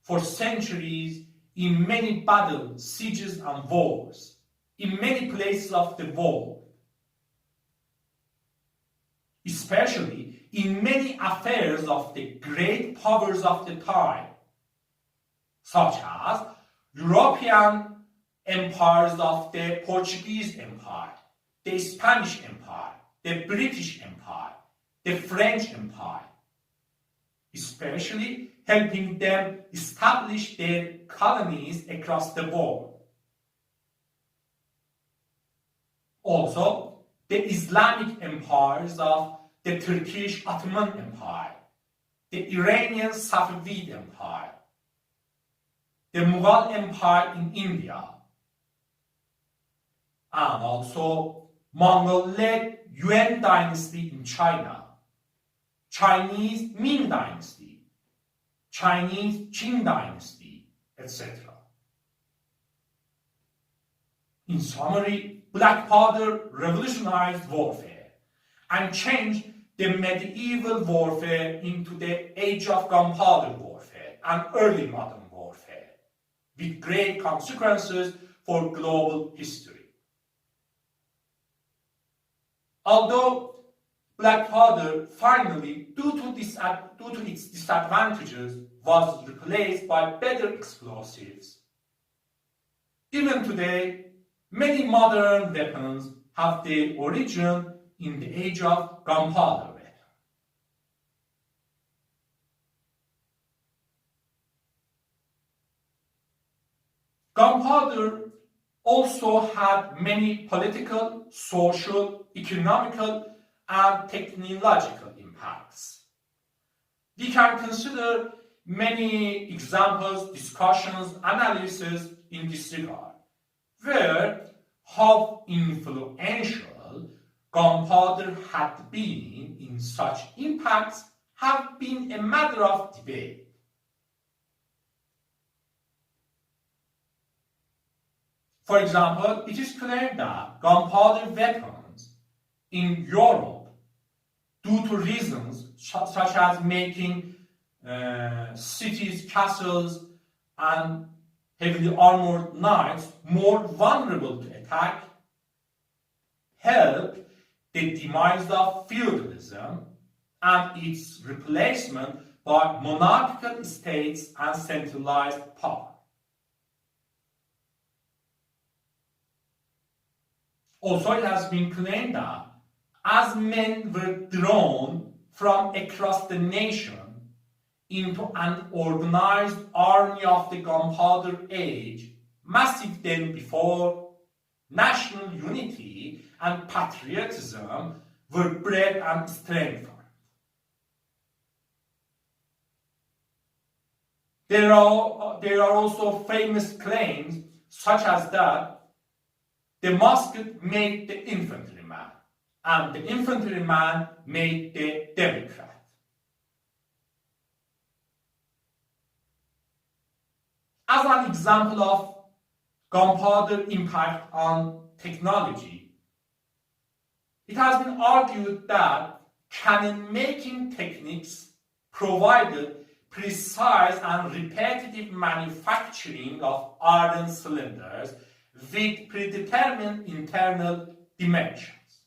for centuries in many battles, sieges, and wars, in many places of the world, especially in many affairs of the great powers of the time, such as European empires of the Portuguese Empire, the Spanish Empire, the British Empire, the French Empire, especially helping them establish their colonies across the world. Also, the Islamic empires of the Turkish Ottoman Empire, the Iranian Safavid Empire, the Mughal Empire in India, and also Mongol-led Yuan dynasty in China, Chinese Ming dynasty, Chinese Qing dynasty, etc. In summary, black powder revolutionized warfare and changed the medieval warfare into the age of gunpowder warfare and early modern warfare, with great consequences for global history. Although black powder finally, due to its disadvantages, was replaced by better explosives, even today, many modern weapons have their origin in the age of gunpowder weapons. Gunpowder also had many political, social, economical, and technological impacts. We can consider many examples, discussions, analyses in this regard, where how influential gunpowder had been in such impacts have been a matter of debate. For example, it is claimed that gunpowder weapons in Europe, due to reasons such as making cities, castles, and heavily armored knights more vulnerable to attack, helped the demise of feudalism and its replacement by monarchical states and centralized power. Also, it has been claimed that as men were drawn from across the nation into an organized army of the gunpowder age, massive than before, national unity and patriotism were bred and strengthened. There are also famous claims such as that the musket made the infantryman, and the infantryman made the democrat. As an example of gunpowder impact on technology, it has been argued that cannon-making techniques provided precise and repetitive manufacturing of iron cylinders with predetermined internal dimensions,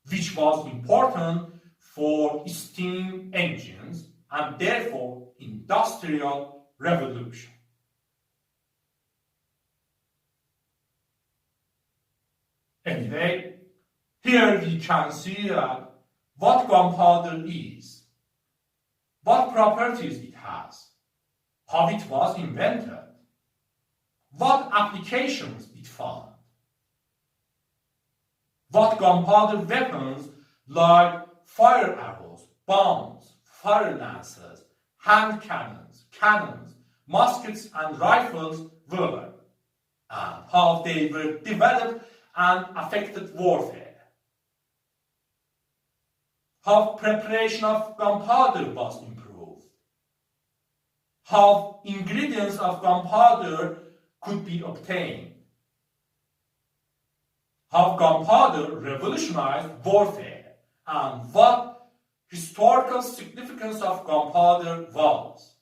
which was important for steam engines and therefore industrial revolution. Anyway, here we can see what gunpowder is, what properties it has, how it was invented, what applications it found, what gunpowder weapons like fire arrows, bombs, fire lances, hand cannons, muskets, and rifles were, and how they were developed and affected warfare, how preparation of gunpowder was improved, how ingredients of gunpowder could be obtained, how gunpowder revolutionized warfare, and what historical significance of gunpowder was.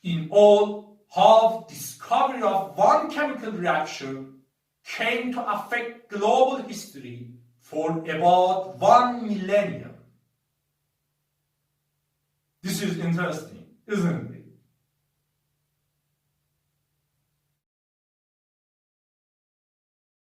In all, how discovery of one chemical reaction came to affect global history for about 1 millennium. This is interesting, isn't it?